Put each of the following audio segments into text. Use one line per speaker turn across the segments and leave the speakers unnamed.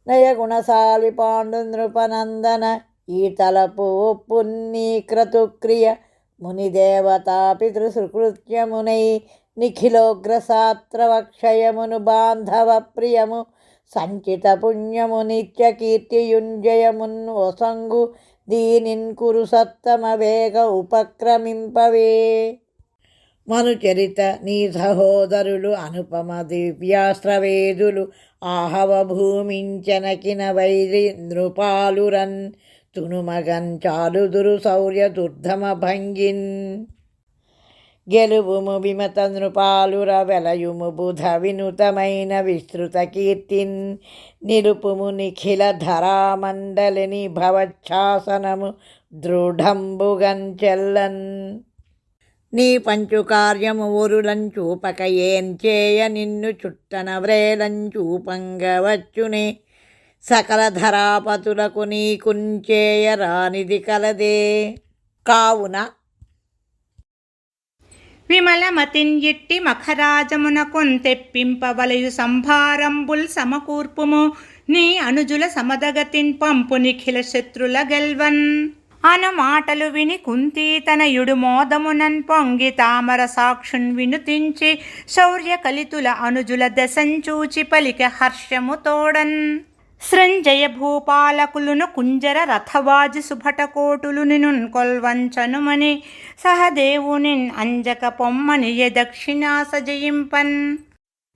నయగుణశాలి పాండు నృపనందన ఈ తలపు ఒప్పున్నీ క్రతుక్రియ మునిదేవతా పితృసుకృత్యమునై నిఖిలోగ్రసాత్రవక్షయమును బాంధవ ప్రియము సంచిత పుణ్యము నిత్య కీర్తియుంజయమున్ ఒసంగు దీనిన్ కురు సత్తమ వేగ ఉపక్రమింపవే. మనుచరిత నీ సహోదరులు అనుపమ దివ్యాస్త్రవేదులు ఆహవ భూమించనకిన వైరి నృపాలురన్ తునుమగన్ చాలుదురు శౌర్య దుర్ధమ భంగిన్ గెలువుము విమత నృపాలుర వెలయుము బుధ వినుతమైన విస్తృత కీర్తిన్ నిలుపుము నిఖిల ధరామండలిని భవచ్ఛాసనము దృఢంబుగన్ చెల్లన్. నీ పంచుకార్యము ఒరులంచూపక ఏం చేయ నిన్ను చుట్టన వ్రేలంచూపంగవచ్చునే సకల ధరాపతులకు నీకుంచేయ రానిది కలదే. కావున
విమలమతిన్ ఎట్టి మఖరాజమునకున్ తెప్పింపవలయు సంభారంబుల్ సమకూర్పుము నీ అనుజుల సమదగతిన్ పంపు నిఖిల శత్రుల గెల్వన్. అను మాటలు విని కుంతీ తనయుడు మోదమునన్ పొంగి తామర సాక్షున్ వినుతించి శౌర్య కలితుల అనుజుల దశంచూచి పలిక హర్షము తోడన్. సృంజయ భూపాలకులును కుంజర రథవాజి సుభటకోటులు నినున్ కొల్వంచనుమని సహదేవునిన్ అంజక పొమ్మని దక్షిణాస జయింపన్.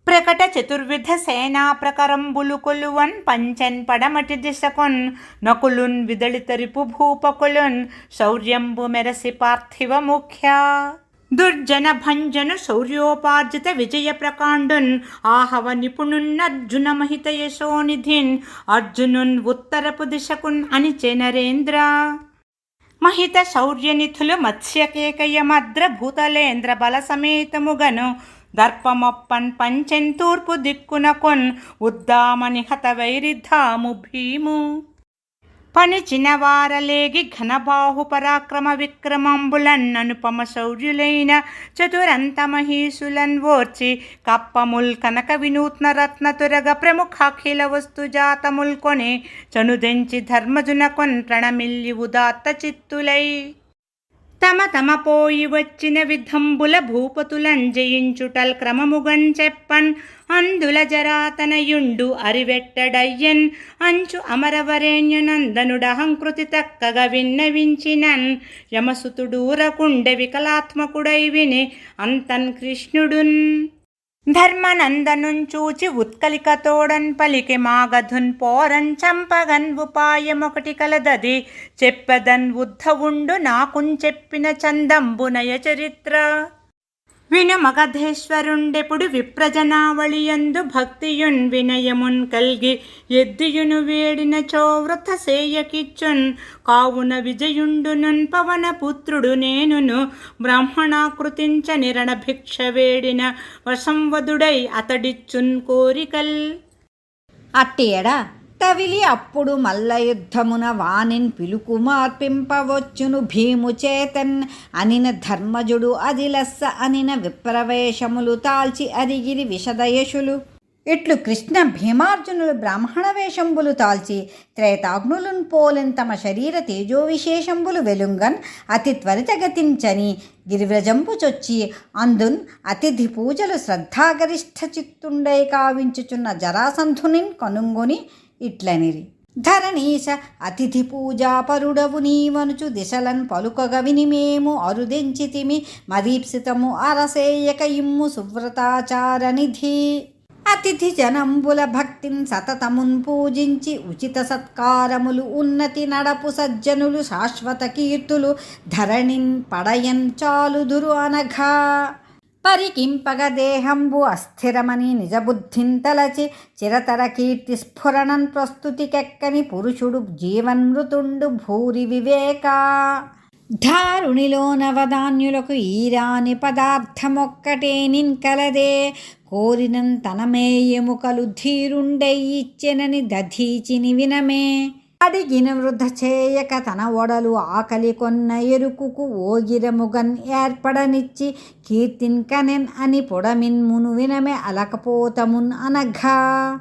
ప్రకట చతుర్విధ సేనా ప్రకరంబులు కొలువన్ పంచన్ పడమటి దిశకొన్ నకులున్ విదళితరిపు భూపకులున్ శౌర్యంబు మెరసి పార్థివ ముఖ్య. దుర్జన భంజను శౌర్యోపార్జిత విజయ ప్రకాండున్ ఆహవ నిపుణున్నర్జున మహిత యశోనిధిన్ అర్జునున్ ఉత్తరపు దిశకున్ అనిచె నరేంద్ర. మహిత శౌర్యనిధులు మత్స్యకేకయమద్ర భూతలేంద్ర బల సమేతముగను దర్పమొప్పన్ పంచెన్ తూర్పు దిక్కునకొన్ ఉద్దామని హత వైరిధాము భీము. పనిచిన వారలేగి ఘనబాహు పరాక్రమ విక్రమంబులన్ అనుపమ శౌర్యులైన చతురంత మహీసులన్ ఓర్చి కప్పముల్ కనక వినూత్న రత్న తురగ ప్రముఖాఖిల వస్తు జాతముల్ కొని చనుదెంచి ధర్మజునకొన్ ప్రణమిల్లి ఉదాత్త చిత్తులై. తమ తమ పోయి వచ్చిన విధంబుల భూపతులం జయించుటల్ క్రమముగన్ చెప్పన్. అందుల జరాతనయుండు అరివెట్టడయ్యన్ అంచు అమరవరేణ్యనందనుడహంకృతి తక్కగా విన్నవించినన్. యమసుతుడూరకుండె వికలాత్మకుడై విని అంతన్ కృష్ణుడున్. ధర్మనందనుంచూచి ఉత్కలికతోడన్ పలికి మాగధున్ పోరన్ చంపగన్ ఉపాయమొకటి కలదది చెప్పదన్ ఉద్ధవుండు నాకున్ చెప్పిన చందంబునయ చరిత్ర. విను మగధేశ్వరుండెప్పుడు విప్రజనావళియందు భక్తియున్ వినయమున్ కల్గి ఎద్దియును వేడిన చోవృత సేయకిచ్చున్. కావున విజయుండునున్ పవనపుత్రుడు నేనును బ్రాహ్మణాకృతించ నిరణ భిక్ష వేడిన వశంవదుడై అతడిచ్చున్ కోరికల్.
అట్టేడా తవిలి అప్పుడు మల్ల యుద్ధమున వానిన్ పిలుకుమార్పింపవచ్చును భీము చేతన్ అనిన ధర్మజుడు అది లెస్స అనిన విప్రవేశములు తాల్చి అరిగిరి విషదయశులు. ఇట్లు కృష్ణ భీమార్జునులు బ్రాహ్మణ వేషంబులు తాల్చి త్రేతాగ్నులున్ పోలెన్ తమ శరీర తేజోవిశేషంబులు వెలుంగన్ అతి త్వరితగతించని గిరివ్రజంపు చొచ్చి అందున్ అతిథి పూజలు శ్రద్ధాగరిష్ఠ చిత్తుండై కావించుచున్న జరాసంధునిన్ కనుంగొని ఇట్లనిరి. ధరణీశ అతిథి పూజాపరుడవు నీవనుచు దిశలన్ పలుకగ విని మేము అరుదెంచితిమి మదీప్సితము అరసేయక ఇమ్ము సువ్రతాచార నిధి. అతిథి జనంబుల భక్తిన్ సతతమున్ పూజించి ఉచిత సత్కారములు ఉన్నతి నడపు సజ్జనులు శాశ్వత కీర్తులు ధరణిన్ పడయన్ చాలుదురు అనఘా. పరికింపగ దేహంబు అస్థిరమని నిజబుద్ధిన్ తలచి చిరతర కీర్తి స్ఫురణన్ ప్రస్తుతికెక్కని పురుషుడు జీవన్మృతుండు భూరి వివేక. ధారుణిలో నవధాన్యులకు ఈరాని పదార్థమొక్కటే నిన్కలదే కోరినం తనమేయముకలు ధీరుండై ఇచ్చెనని దధీచిని వినమే. అడిగిన వృద్ధ చేయక తన ఒడలు ఆకలి కొన్న ఎరుకుకు ఓగిరముగన్ ఏర్పడనిచ్చి కీర్తిన్ కనెన్ అని పొడమిన్ మును వినమే అలకపోతమున్ అనఘా.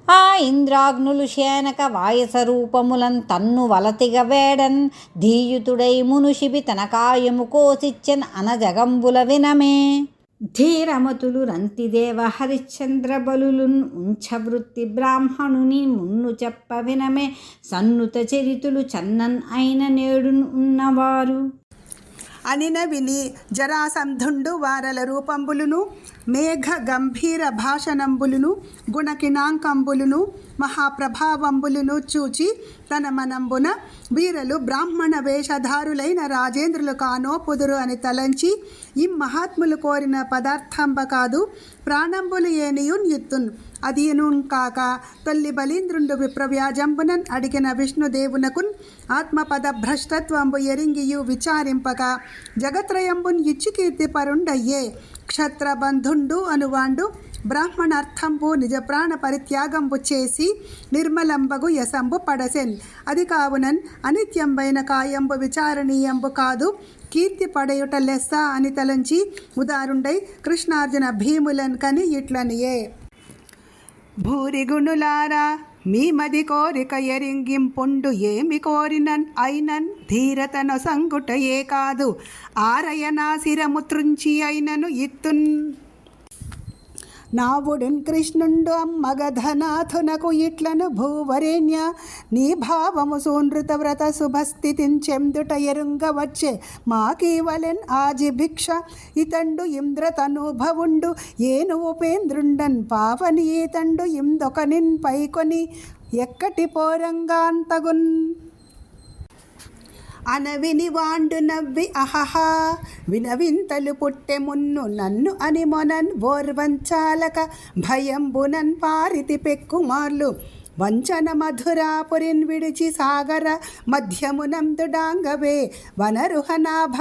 ఆ ఇంద్రాగ్నులు శేనక వాయస రూపములన్ తన్ను వలతిగ వేడన్ ధీయుతుడై మునుషిబి తన కాయము కోసిచ్చన్ అనజగంబుల వినమే. ధీరమతులు రంతిదేవ హరిశ్చంద్ర బలులున్ ఉంచవృత్తి బ్రాహ్మణుని మున్ను చెప్ప వినమే. సన్నుత చరితులు చన్నన్ అయిన నేడున్ ఉన్నవారు
అనిన విని జరాసంధుండు వారల రూపంబులును మేఘ గంభీర భాషణంబులును గుణకినాంకంబులును మహాప్రభావంబులును చూచి తన మనంబున వీరలు బ్రాహ్మణ వేషధారులైన రాజేంద్రులు కానోపుదురు అని తలంచి మహాత్ములు కోరిన పదార్థంబ కాదు ప్రాణంబులు ఏనియున్ ఇత్తున్ అదియును కాక తొల్లి బలీంద్రుండు విప్రవ్యాజంబునన్ అడిగిన విష్ణుదేవునకున్ ఆత్మపద భ్రష్టత్వంబు ఎరింగియు విచారింపక జగత్రయంబున్ ఇచ్చి కీర్తి పరుండయ్యే. క్షత్రబంధుండు అనువాండు బ్రాహ్మణార్థంబు నిజ ప్రాణ పరిత్యాగంబు చేసి నిర్మలంబగు యశంబు పడసెన్. అది కావునన్ అనిత్యంబైన కాయంబు విచారణీయంబు కాదు కీర్తి పడయుట లెస్స అని తలంచి ఉదారుండై కృష్ణార్జున భీములన్ కని ఇట్లనియే. భూరిగుణులారా మీ మది కోరిక ఎరింగింపుండు ఏమి కోరినన్ అయినన్ ధీరతను సంగుటయే కాదు ఆరయనాశిరము త్రుంచి అయినను ఇత్తున్. నావుడున్ కృష్ణుండు అమ్మగధనాథునకు ఇట్లను భూవరేణ్య నీ భావము సూనృత వ్రత శుభస్థితిన్ చెందుట ఎరుంగవచ్చే మాకీవలెన్ ఆజి భిక్ష ఇతండు ఇంద్రతనుభవుండు ఏను ఉపేంద్రుండన్ పావని ఈతండు ఇందొకనిన్ పైకొని ఎక్కటి పోరంగాంతగున్. అనవిని వాండు నవ్వి అహహా వినవింతలు పుట్టె మున్ను నన్ను అని మొనన్ ఓర్వంచాలక భయంబునన్ పారితి పెక్కుమార్లు వంచన మధురాపురిన్ విడిచి సాగర మధ్యమునందుడాంగవే వనరుహనాభ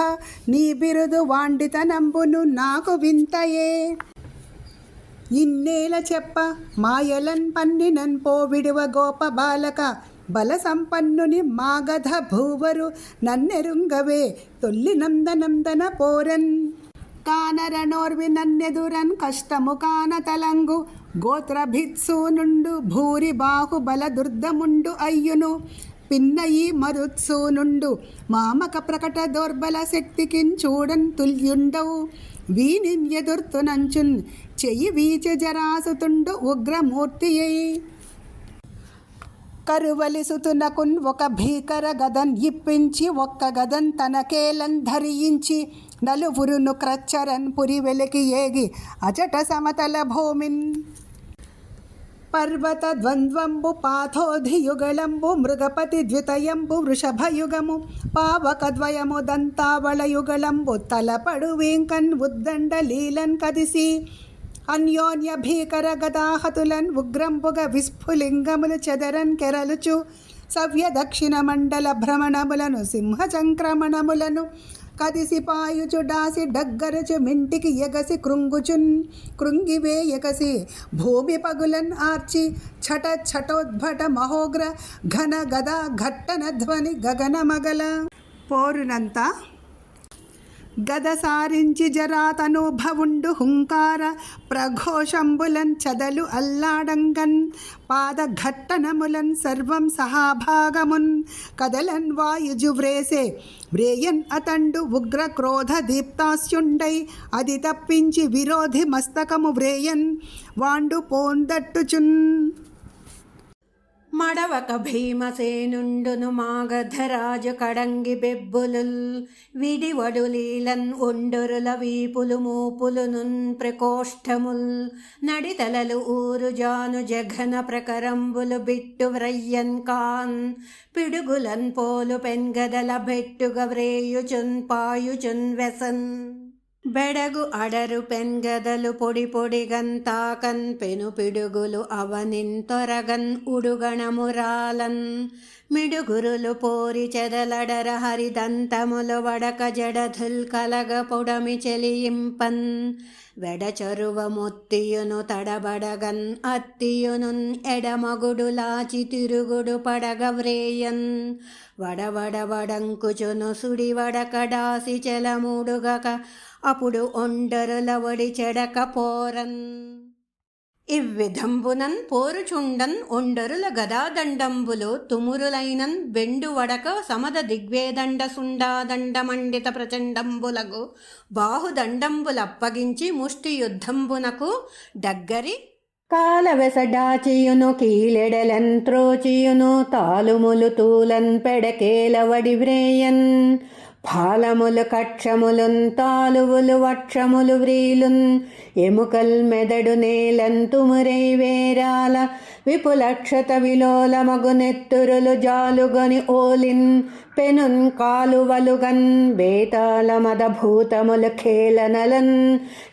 నీ బిరుదు వాండితనంబును నాకు వింతయే. ఇన్నేల చెప్ప మాయలన్ పన్నినన్ పోవిడువ గోప బాలక బల సంపన్నుని మాగధ భూవరు నన్నెరుంగవే తొల్లి నందనందన పోరన్. కానరనోర్వి నన్నెదురన్ కష్టము కాన తలంగు గోత్రభిత్సూనుండు భూరి బాహుబల దుర్దముండు అయ్యును పిన్నయి మరుత్సూనుండు మామక ప్రకట దౌర్బల శక్తికిన్ చూడన్ తుల్యుండవు వీనిన్ ఎదుర్తునంచున్ చెయ్యి వీచ జరాసుతుండు ఉగ్రమూర్తియై. కరువలిసుతునకున్ ఒక భీకర గదన్ ఇప్పించి ఒక్క గదన్ తనకేలన్ ధరించి నలువురును క్రచ్చరన్ పురి వెలికి ఏగి అచట సమతల భూమిన్. పర్వత ద్వంద్వంబు పాథోధియుగళంబు మృగపతి ద్వితయంబు వృషభయుగము పావకద్వయము దంతావళయుగళంబు తలపడు వీంకన్ ఉద్దండ లీలన్ కదిసి అన్యోన్య భీకర గదాహతులన్ ఉగ్రంబుగ విస్ఫులింగములు చెదరన్ కెరలుచు సవ్య దక్షిణ మండల భ్రమణములను సింహ సంక్రమణములను కదిసిపాయుచు డాసి డగ్గరుచు మింటికి ఎగసి కృంగుచున్ కృంగివే ఎగసి భూమి పగులన్ ఆర్చి ఛట ఛటోద్భట మహోగ్ర ఘన గదా ఘట్టన ధ్వని గగన మగల. పోరునంతా గద సారించి జరాతనుభవుండు హుంకార ప్రఘోషంబులన్ చదలు అల్లాడంగన్ పాదఘట్టనములన్ సర్వం సహాభాగమున్ కదలన్ వాయుజువ్రేసే వ్రేయన్ అతండు ఉగ్ర క్రోధ దీప్తాస్యుండై అది తప్పించి విరోధి మస్తకము వ్రేయన్ వాండు పోందట్టుచున్.
మడవక భీమసేనుండును మాగధరాజు కడంగి బెబ్బులుల్ విడివడులీలన్ ఒండొరుల వీపులు మూపులునున్ ప్రకోష్ఠముల్ నడితలలు ఊరుజాను జఘన ప్రకరంబులు బిట్టు వ్రయ్యన్ కాన్ పిడుగులన్ పోలు పెన్గదల బెట్టుగ వ్రేయుచున్ పాయుచున్ వెసన్. బెడగు అడరు పెన్గదలు పొడి పొడిగంతాకన్ పెను పిడుగులు అవనిన్ తొరగన్ ఉడుగణమురాలన్ మిడుగురులు పోరి చెదలడర హరిదంతములు వడక జడధుల్ కలగ పొడమి చెలియింపన్ వెడచరువ మొత్తియును తడబడగన్ అత్తియునున్ ఎడమగుడులాచి తిరుగుడు పడగ వ్రేయన్ వడవడవడంకుచును సుడి వడకడాసి చెలముడుగక అప్పుడు ఒండరుల వడి చెడక పోరన్. ఇవ్విధంబునన్ పోరుచుండన్ ఒండరుల గదాదండంబులు తుమురులైనన్ బెండు వడక సమద దిగ్వేదండ సుండాదండమండిత ప్రచండంబులగు బాహుదండంబులప్పగించి ముష్టి యుద్ధంబునకు దగ్గరి కాలవెసడాచియును కీలెడలన్ త్రోచియును తాలుములు తూలన్ పెడకేలవడి వ్రేయన్ ఫాలములు కక్షములున్ తాలువులు వక్షములు వ్రీలున్ ఎముకల్ మెదడు నేలన్ తుమురై వేరాల విపులక్షత విలోల మగునెత్తురులు జాలుగొని ఓలిన్ పెనున్ కాలువలుగన్ బేతాళ మదభూతములు ఖేలనలన్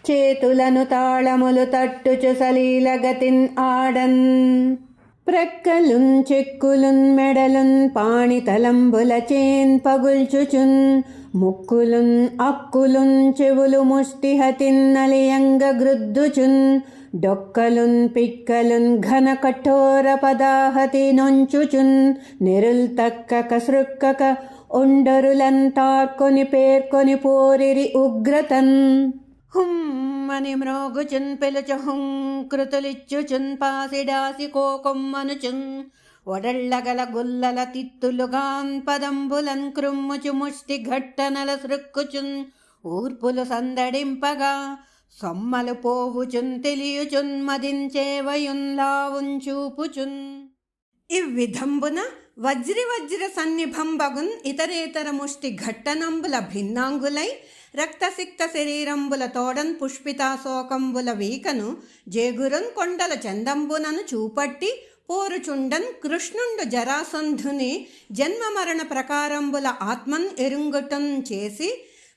చేతులను తాళములు తట్టుచు సలీలగతిన్ ఆడన్ ప్రక్కలున్ చెక్కులున్ మెడలున్ పాణితలంబుల చేన్ పగుల్చుచున్ ముక్కులున్ అక్కులున్ చెవులు ముష్టిహతిన్ నలియంగ గ్రుద్దుచున్ డొక్కలున్ పిక్కలున్ ఘన కఠోర పదాహతి నొంచుచున్ నెరుల్ తక్కక సృక్కక ఒండరులన్ తార్కొని పేర్కొని పోరిరి ఉగ్రతన్ హుమ్మని మ్రోగుచున్ పిలుచు హుంకృతులిచ్చుచున్ పాసిడాసి కోకొమ్మనుచున్ ఒడళ్ళగల గుల్లల తిత్తులుగాన్ పదంబులన్ క్రుమ్ముచు ముష్టి ఘట్టనల సృక్కుచున్ ఊర్పులు సందడింపగా సొమ్మలు పోవుచున్ తెలియుచున్ మదించేవయున్ లావున్ చూపుచున్ ఇవ్విధంబున వజ్ర సన్నిభంబగున్ ఇతరేతర ముష్టి ఘట్టనంబుల భిన్నాంగులై రక్తసిక్త శరీరంబుల తోడన్ పుష్పితాశోకంబుల వీకను జేగురున్ కొండల చందంబునను చూపట్టి పోరుచుండన్ కృష్ణుండు జరాసంధుని జన్మమరణ ప్రకారంబుల ఆత్మన్ ఎరుంగుటన్ చేసి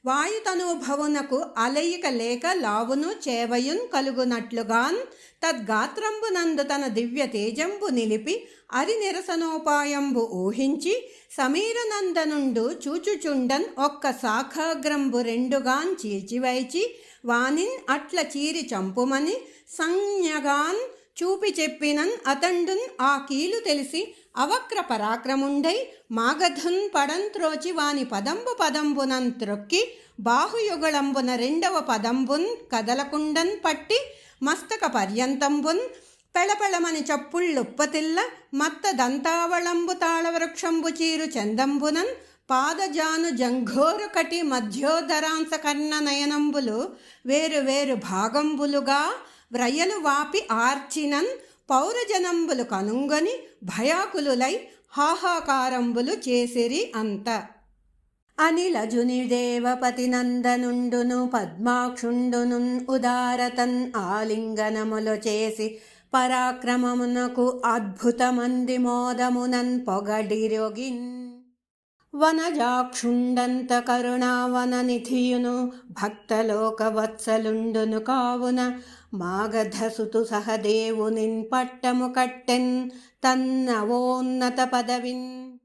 వాయుతనుభవునకు అలయిక లేక లావును చేవయున్ కలుగునట్లుగాన్ తద్గాత్రంబునందు తన దివ్య తేజంబు నిలిపి అరినిరసనోపాయంబు ఊహించి సమీరనందనుండు చూచుచుండన్ ఒక్క శాఖాగ్రంబు రెండుగాన్ చీల్చివైచి వానిన్ అట్ల చీరి చంపుమని సంజ్ఞగాన్ చూపి చెప్పినన్ అతండున్ ఆ కీలు తెలిసి అవక్ర పరాక్రముండై మాగధున్ పడంత్రోచి వాని పదంబునన్ త్రొక్కి బాహుయుగళంబున రెండవ పదంబున్ కదలకుండన్ పట్టి మస్తక పర్యంతంబున్ పెళపెళమని చప్పుళ్ళుప్పతిల్ల మత్త దంతావళంబు తాళవృక్షంబు చీరు చందంబునన్ పాదజాను జంఘోరు కటి మధ్యోదరాంశ కర్ణ నయనంబులు వేరు భాగంబులుగా వ్రయలు వాపి ఆర్చినన్ పౌరజనంబులు కనుంగొని భయాకులులై హాహాకారంబులు చేసిరి అంత. అనిలజుని దేవపతి నందనుండును పద్మాక్షుండునున్ ఉదారతన్ ఆలింగనములు చేసి పరాక్రమమునకు అద్భుతమంది మోదమునన్ పొగడిరొగిన్. వనజాక్షుండంత కరుణావన నిధియును భక్తలోక వత్సలుండును కావున మాగధసుతు సహదేవునిన్ పట్టము కట్టెన్ తన్నవోన్నత పదవిన్.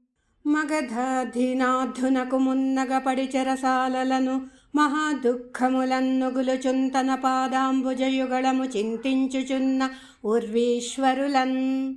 మగధాధినాధునకు మున్నగ పడి చెరసాలలను మహాదుఃఖములన్నుగులుచున్ తన పాదాంబుజయుగళము చింతించుచున్న ఉర్వీశ్వరులన్.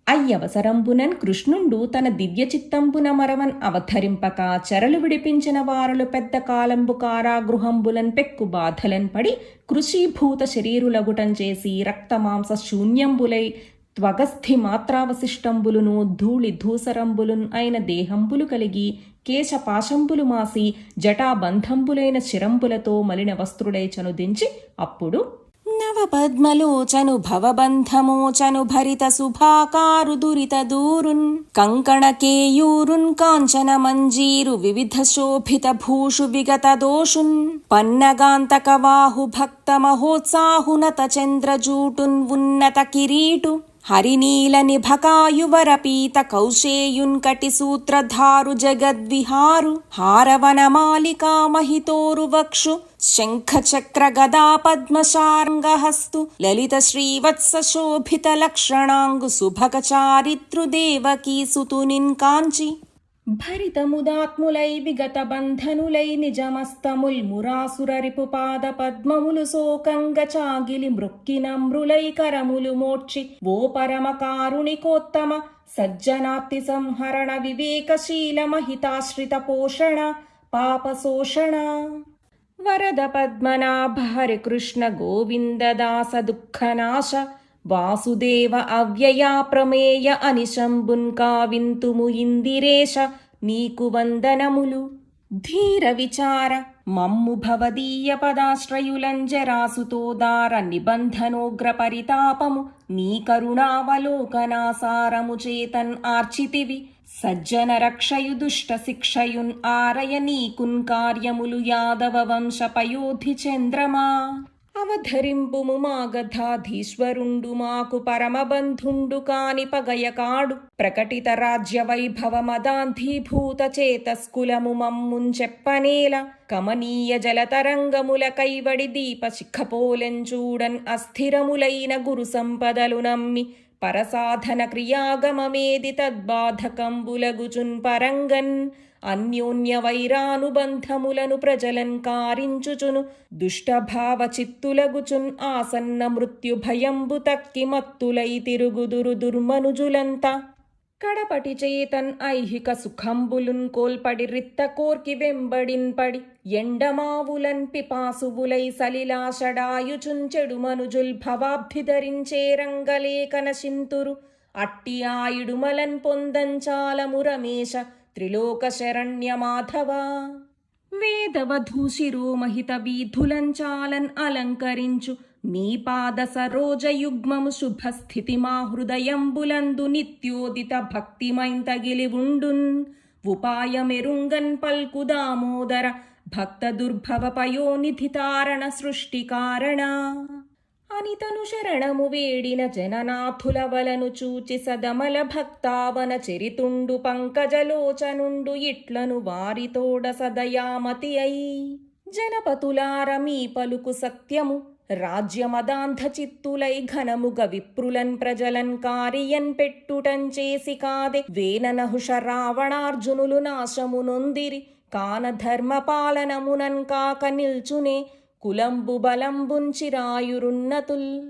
అయ్యవసరంబునన్ కృష్ణుండు తన దివ్య చిత్తంబున మరవన్ అవతరింపక చెరలు విడిపించిన వారలు పెద్ద కాలంబు కారాగృహంబులన్ పెక్కు బాధలన్ పడి కృషీభూత శరీరులగుటం చేసి రక్తమాంస శూన్యంబులై త్వగస్థి మాత్రావశిష్టంబులును ధూళి ధూసరంబులున్ అయిన దేహంబులు కలిగి కేశపాశంబులు మాసి జటాబంధంబులైన శిరంబులతో మలిన వస్త్రుడై చనుదించి అప్పుడు
నవపద్మలోచను భవబంధమోచను భరిత శుభాకారు దురిత దూరున్ కంకణ కేయూరున్ కాంచన మంజీరు వివిధ శోభిత భూషు విగత దోషున్ పన్నగాంతక వాహు భక్త మహోత్సాహునత చంద్రజూటున్ ఉన్నత కిరీటు హరినీల నిభకాయువర పీత కౌశేయున్ కటి సూత్రధారు జగద్విహారు హారవనమాలికా మహితోరు వక్షు శంఖ చక్ర గదా పద్మశార్ంగహస్తు లలిత శ్రీవత్స శోభిత లక్షణాంగు సుభగ చారిత్రు దేవకీ సుతునిన్ కాంచి
భరితముదాత్ములై విగత బంధనులై నిజమస్తముల్ మురాసుర రిపుపాద పద్మములు శోకంగ చాగిలి మృక్కినమ్రులై కరములు మోర్చి ఓ పరమ కారుణికోత్తమ సజ్జనాప్తి సంహరణ వివేకశీల మహితాశ్రిత పోషణ పాపశోషణ వరద పద్మనాభ హరి కృష్ణ గోవింద దాస దుఃఖనాశ వాసుదేవ అవ్యయా ప్రమేయ అనిశంబున్ కావింతుము ఇందిరేశ నీకు వందనములు. ధీర విచార మమ్ము భవదీయ పదాశ్రయులంజరాసుతోదార నిబంధనోగ్ర పరితాపము నీ కరుణావలోకనాసారము చేతన్ ఆర్చితివి. సజ్జన రక్షయు దుష్ట శిక్షయున్ ఆరయ నీకున్ కార్యములు యాదవ వంశ పయోధి చంద్రమా. అవధరింపుము మాగధాధీశ్వరుండు మాకు పరమబంధుండు కాని పగయకాడు. ప్రకటిత రాజ్య వైభవ మదాంధీభూత చేతస్కులము మమ్మున్ చెప్పనేల. కమనీయ జలతరంగముల కైవడి దీప శిఖపోలెంచూడన్ అస్థిరములైన గురు సంపదలు నమ్మి పరసాధన క్రియాగమమేది తద్బాధకంబులగుచున్ పరంగన్. అన్యోన్య వైరానుబంధములను ప్రజలన్ కారించుచును దుష్టభావ చిత్తులగుచున్ ఆసన్న మృత్యు భయంబు తక్కి మత్తులై తిరుగుదురు దుర్మనుజులంతా. కడపటి చేతన్ ఐహిక సుఖంబులున్ కోల్పడి రిత్త కోర్కి వెంబడిన్ పడి ఎండమావులన్ పిపాసువులై సలిలాషడాయుచున్ చెడు మనుజుల్ భవాబ్ధి ధరించే రంగలేఖన చింతురు. అట్టి ఆయుడుమలన్ పొందంచాలము రమేశ త్రిలోక శరణ్య మాధవా. వేదవధూశిరోమహిత వీధులంచాలన్ అలంకరించు నీ పాద సరోజయుగ్మము శుభస్థితి మా హృదయంబులందు నిత్యోదిత భక్తిమైంతగిలి ఉండున్. ఉపాయమెరుంగన్ పల్కు దామోదర భక్త దుర్భవ పయోనిధి తారణ సృష్టి కారణ. అనితను శరణము వేడిన జననాథుల వలను చూచి సదమల భక్తావన చరితుండు పంకజలోచనుండు ఇట్లను వారితోడ సదయామతి అయి. జనపతులార మీ పలుకు సత్యము రాజ్యమదాంధ చిత్తులై ఘనముగ విప్రులన్ ప్రజలన్ కారియన్ పెట్టుటం చేసి కాదే. వేననహుష రావణార్జునులు నాశము నొందిరి కాన ధర్మపాలనమునన్ కాక నిల్చునే కులంబు బలంబుంచిరాయురున్నతుల్.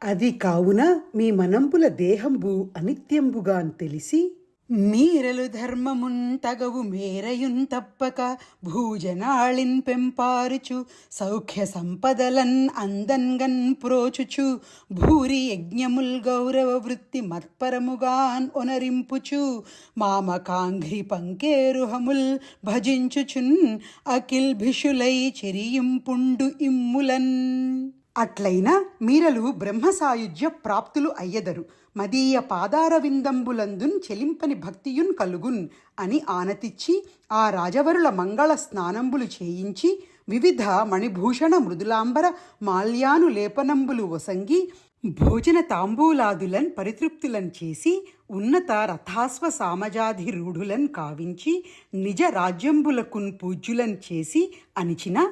అది కావున మీ మనంబుల దేహంబు అనిత్యంబుగాన్ తెలిసి మీరలు ధర్మమున్ తగవు మేరయున్ తప్పక భూజనాళిన్ పెంపారుచు సౌఖ్య సంపదలన్ అందన్గన్ ప్రోచుచు భూరి యజ్ఞముల్ గౌరవ వృత్తి మత్పరముగాన్ ఒనరింపుచు మామకాంఘ్రి పంకేరుహముల్ భజించుచున్ అఖిల్ భిషులై చెరియింపుండు ఇమ్ములన్. అట్లైనా మీరలు బ్రహ్మసాయుజ్య ప్రాప్తులు అయ్యెదరు. మదీయ పాదారవిందంబులందున్ చెలింపని భక్తియున్ కలుగున్ అని ఆనతిచ్చి ఆ రాజవరుల మంగళ స్నానంబులు చేయించి వివిధ మణిభూషణ మృదులాంబర మాల్యాను లేపనంబులు వసంగి భోజన తాంబూలాదులన్ పరితృప్తులన్ చేసి ఉన్నత రథాస్వ సామజాధిరూఢులన్ కావించి నిజ రాజ్యంబులకున్ పూజ్యులన్ చేసి అనిచిన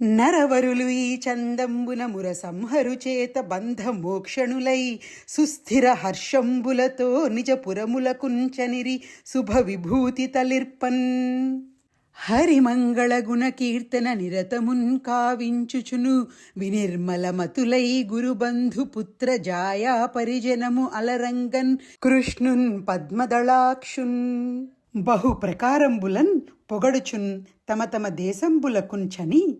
నరవరులు ఈ చందంబున ముర సంహరు చేత బంధ మోక్షణులై సుస్థిర హర్షంబులతో నిజపురములకుంచనిరి శుభ విభూతి తలిర్పన్. హరిమంగళ గుణ కీర్తన నిరతమున్ కావించుచును వినిర్మలమతులై గురుబంధు పుత్ర జాయా పరిజనము అలరంగన్ కృష్ణున్ పద్మదళాక్షున్. బహు ప్రకారంబులన్ పొగడుచున్ తమ తమ దేశంబులకుంచని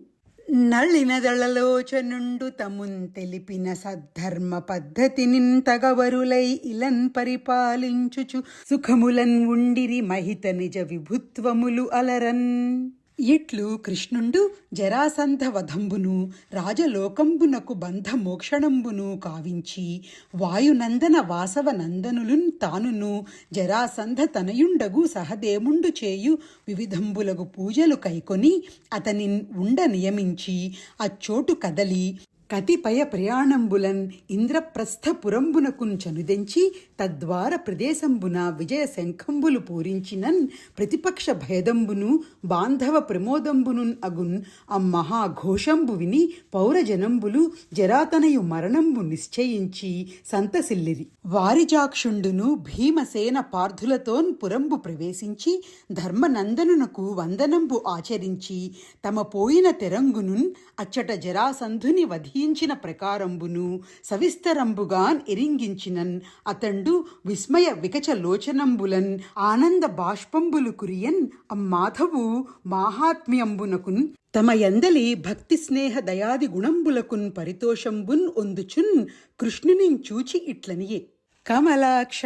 నళినదళలోచనుండు తమున్ తెలిపిన సద్ధర్మ పద్ధతినిన్ తగవరులై ఇలన్ పరిపాలించుచు సుఖములన్ ఉండిరి మహిత నిజ విభుత్వములు అలరన్. ఇట్లు కృష్ణుండు జరాసంధ వధంబును రాజలోకంబునకు బంధ మోక్షణంబును కావించి వాయునందన వాసవ నందనులున్ తానును జరాసంధ తనయుండగు సహదేముండు చేయు వివిధంబులగు పూజలు కైకొని అతని ఉండ నియమించి అచ్చోటు కదలి కతిపయ ప్రయాణంబులన్ ఇంద్రప్రస్థపురంబునకున్ చనుదెంచి తద్వార ప్రదేశంబున విజయ శంఖంబులు పూరించినన్ ప్రతిపక్ష భేదంబును బాంధవ ప్రమోదంబునున్ అగున్ అమ్మహాఘోషంబు విని పౌరజనంబులు జరాతనయు మరణంబు నిశ్చయించి సంతసిల్లిరి. వారిజాక్షుండును భీమసేన పార్థులతోన్ పురంబు ప్రవేశించి ధర్మనందనునకు వందనంబు ఆచరించి తమ పోయిన తెరంగునున్ అచ్చట జరాసంధుని వధి ఊహించిన ప్రకారంబును సవిస్తరంబుగాన్ ఎరింగించినన్ అతండు విస్మయ వికచలోచనంబులన్ ఆనంద బాష్పంబులు కురియన్ అమ్మాధవు మాహాత్మ్యంబునకున్ తమ యందలి భక్తి స్నేహ దయాది గుణంబులకున్ పరితోషంబున్ ఒందుచున్ కృష్ణునిన్ చూచి ఇట్లనియే. కమలాక్ష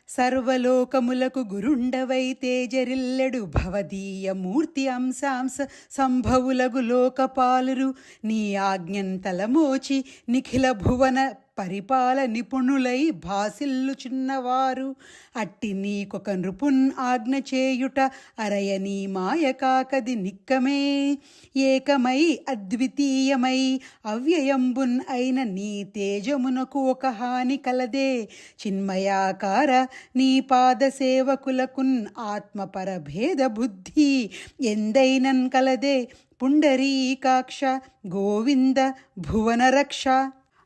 సర్వలోకములకు గురుండవై తేజరిల్లెడు భవదీయ మూర్తి అంశాంశ సంభవులగు లోకపాలురు నీ ఆజ్ఞన్ తలమోచి నిఖిల భువన పరిపాల నిపుణులై భాసిల్లుచున్నవారు అట్టి నీకొక నృపున్ ఆజ్ఞ చేయుట అరయనీ మాయ కాకది నిక్కమే. ఏకమై అద్వితీయమై అవ్యయంబున్ అయిన నీ తేజమునకు ఒక హాని కలదే. చిన్మయాకార నీ పాద సేవకులకున్ ఆత్మపర భేద బుద్ధి ఎందైనన్ కలదే. పుండరీకాక్ష గోవింద భువనరక్ష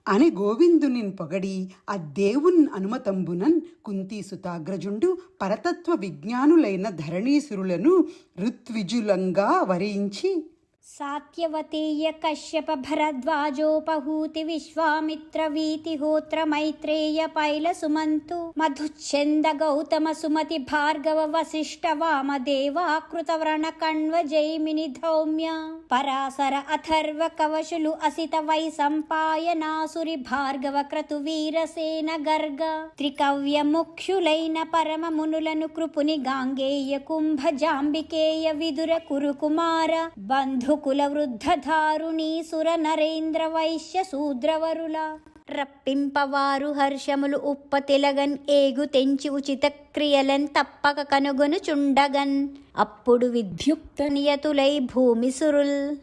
అని గోవిందునిన్ పొగడి అద్దేవున్ అనుమతంబునన్ కుంతీసుతాగ్రజుండు పరతత్వ విజ్ఞానులైన ధరణీసురులను ఋత్విజులంగా వరించి
సాత్యవతీయ కశ్యప భరద్వాజోపహూతి విశ్వామిత్ర వీతి హోత్ర మైత్రేయ పైల సుమంతు మధుచ్ఛంద గౌతమ సుమతి భార్గవ వశిష్ఠ వామదేవాకృత వ్రణ కణ్వ జైమిని ధౌమ్య పరాశర అథర్వ కవశులు అసిత వై సంపాయనాసురి భార్గవ క్రతు వీరసేన గర్గ త్రికవ్య ముఖ్యులైన పరమ మునులను కృపుని గాంగేయ కుంభ జాంబికేయ విదుర కురుకుమార బంధు కుల వృద్ధధారుణీ సుర నరేంద్ర వైశ్య శూద్రవరుల రప్పింపవారు హర్షములు ఉప్పతిలగన్ ఏగు తెంచి ఉచిత క్రియలన్ తప్పక కనుగొను చుండగన్ అప్పుడు విద్యుక్త నియతులై భూమి సురుల్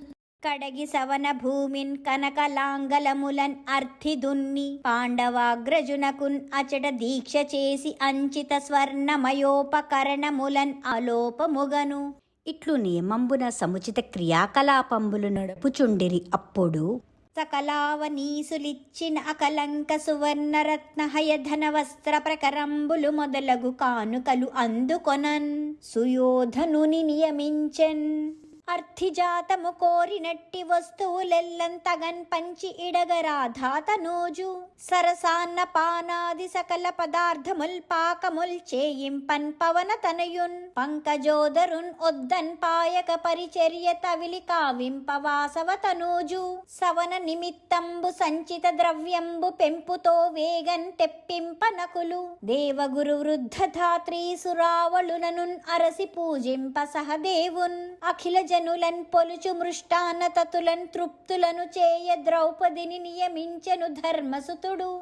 కడగి సవన భూమిన్ కనకలాంగలములన్ అర్థి దున్ని పాండవాగ్రజునకున్ అచట దీక్ష చేసి అంచిత స్వర్ణమయోపకరణములన్ అలోపముగను ఇట్లు నియమంబున సముచిత క్రియాకలాపంబులు నడుపుచుండిరి. అప్పుడు సకలావనీసులిచ్చిన అకలంక సువర్ణరత్న హయధన వస్త్ర ప్రకరంబులు మొదలగు కానుకలు అందుకొనన్ సుయోధనుని నియమించెన్. అర్థిజాతము కోరినట్టి వస్తువులెల్లం తగన్ పంచి ఇడగరాధాతనోజు సరసాన్న పానాది సకల పదార్థముల్ పాకముల్ చేయింపన్ పవన తనయున్ పంకజోదరున్ ఒద్దన్ పాయక పరిచర్య తవిలి కావింప వాసవ తనోజు సవన నిమిత్తంబు సంచిత ద్రవ్యంబు పెంపుతో వేగన్ తెప్పింప నకులు దేవగురు వృద్ధ ధాత్రీ సురావళుననున్ అరసి పూజింప సహదేవున్ అఖిల జనులన్ పొలుచు మృష్టాన తతులన్ తృప్తులను చేయ ద్రౌపదిని నియమించెను ధర్మసుతుడు.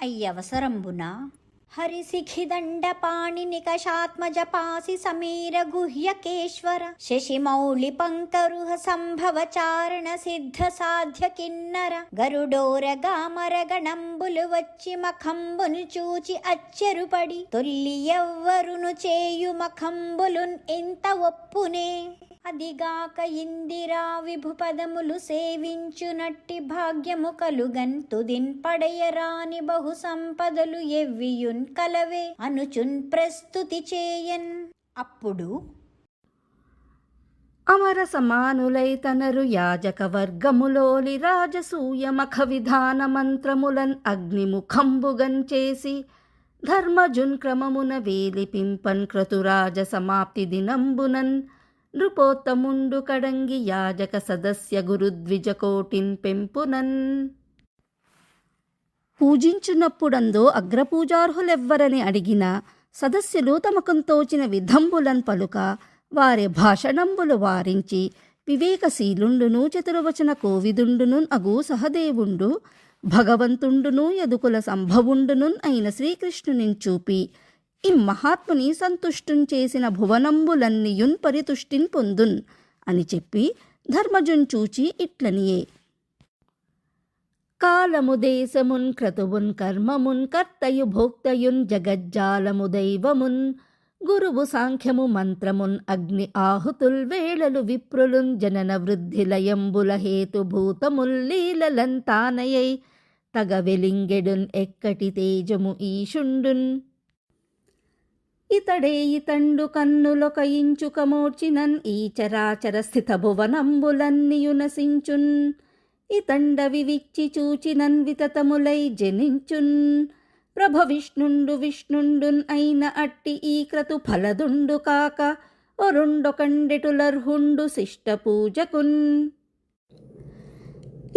అయ్యవసరంబున హరిశిఖిదండ పాణి నికషాత్మజ పాసి సమీర గుహ్యకేశ్వర శశిమౌళి పంకరుహ సంభవ చారణ సిద్ధ సాధ్య కిన్నర గరుడోర గామర గణంబులు వచ్చి మఖంబును చూచి అచ్చెరుపడి తొల్లి ఎవ్వరును చేయు మఖంబులున్ ఎంత ఒప్పునే. అదిగాక ఇందిరా విభుపదములు సేవించునట్టి భాగ్యము కలుగన్ తుదిన్ పడయరాని బహు సంపదలు ఎవ్వియున్ కలవే అనుచున్ ప్రస్తుతి చేయన్. అప్పుడు
అమర సమానులై తనరు యాజక వర్గములోలి రాజసూయ మఖ విధాన మంత్రములన్ అగ్నిముఖంబుగన్ చేసి ధర్మజున్ క్రమమున వేలి పింపన్ క్రతురాజ సమాప్తి దినంబునన్ నృపోత్తముండు కడంగి యాజక సదస్య గురుద్విజకోటిన్ పెంపునన్. పూజించున్నప్పుడందో అగ్రపూజార్హులెవ్వరని అడిగిన సదస్యులు తమకు తోచిన విధంబులన్ పలుక వారి భాషణంబులు వారించి వివేకశీలుండును చతుర్వచన కోవిదుండును అగు సహదేవుండు భగవంతుండును యదుకుల సంభవుండును అయిన శ్రీకృష్ణుని చూపి ఈ మహాత్ముని సంతుష్టున్ చేసిన భువనంబులన్నీయున్ పరితుష్టిన్ పొందున్ అని చెప్పి ధర్మజున్ చూచి ఇట్లనియే. కాలము దేశమున్ క్రతువున్ కర్మమున్ కర్తయు భోక్తయున్ జగజ్జాలము దైవమున్ గురువు సాంఖ్యము మంత్రమున్ అగ్ని ఆహుతుల్ వేళలు విప్రులున్ జనన వృద్ధి లయంబుల హేతుభూతముల్ లీలలంతానయై తగ వెలింగెడున్ ఎక్కటి తేజము ఈశుండున్. ఇతడే ఇతండు కన్నులొక ఇంచుకమోర్చినన్ ఈ చరాచర స్థిత భువనంబులన్నియునసించున్. ఇతండవి విచ్చి చూచినన్ వితతములై జనించున్ ప్రభ విష్ణుండున్ అయిన అట్టి ఈ క్రతు ఫలదుండు కాక ఒరుండొకండెటులర్హుండు శిష్ట పూజకున్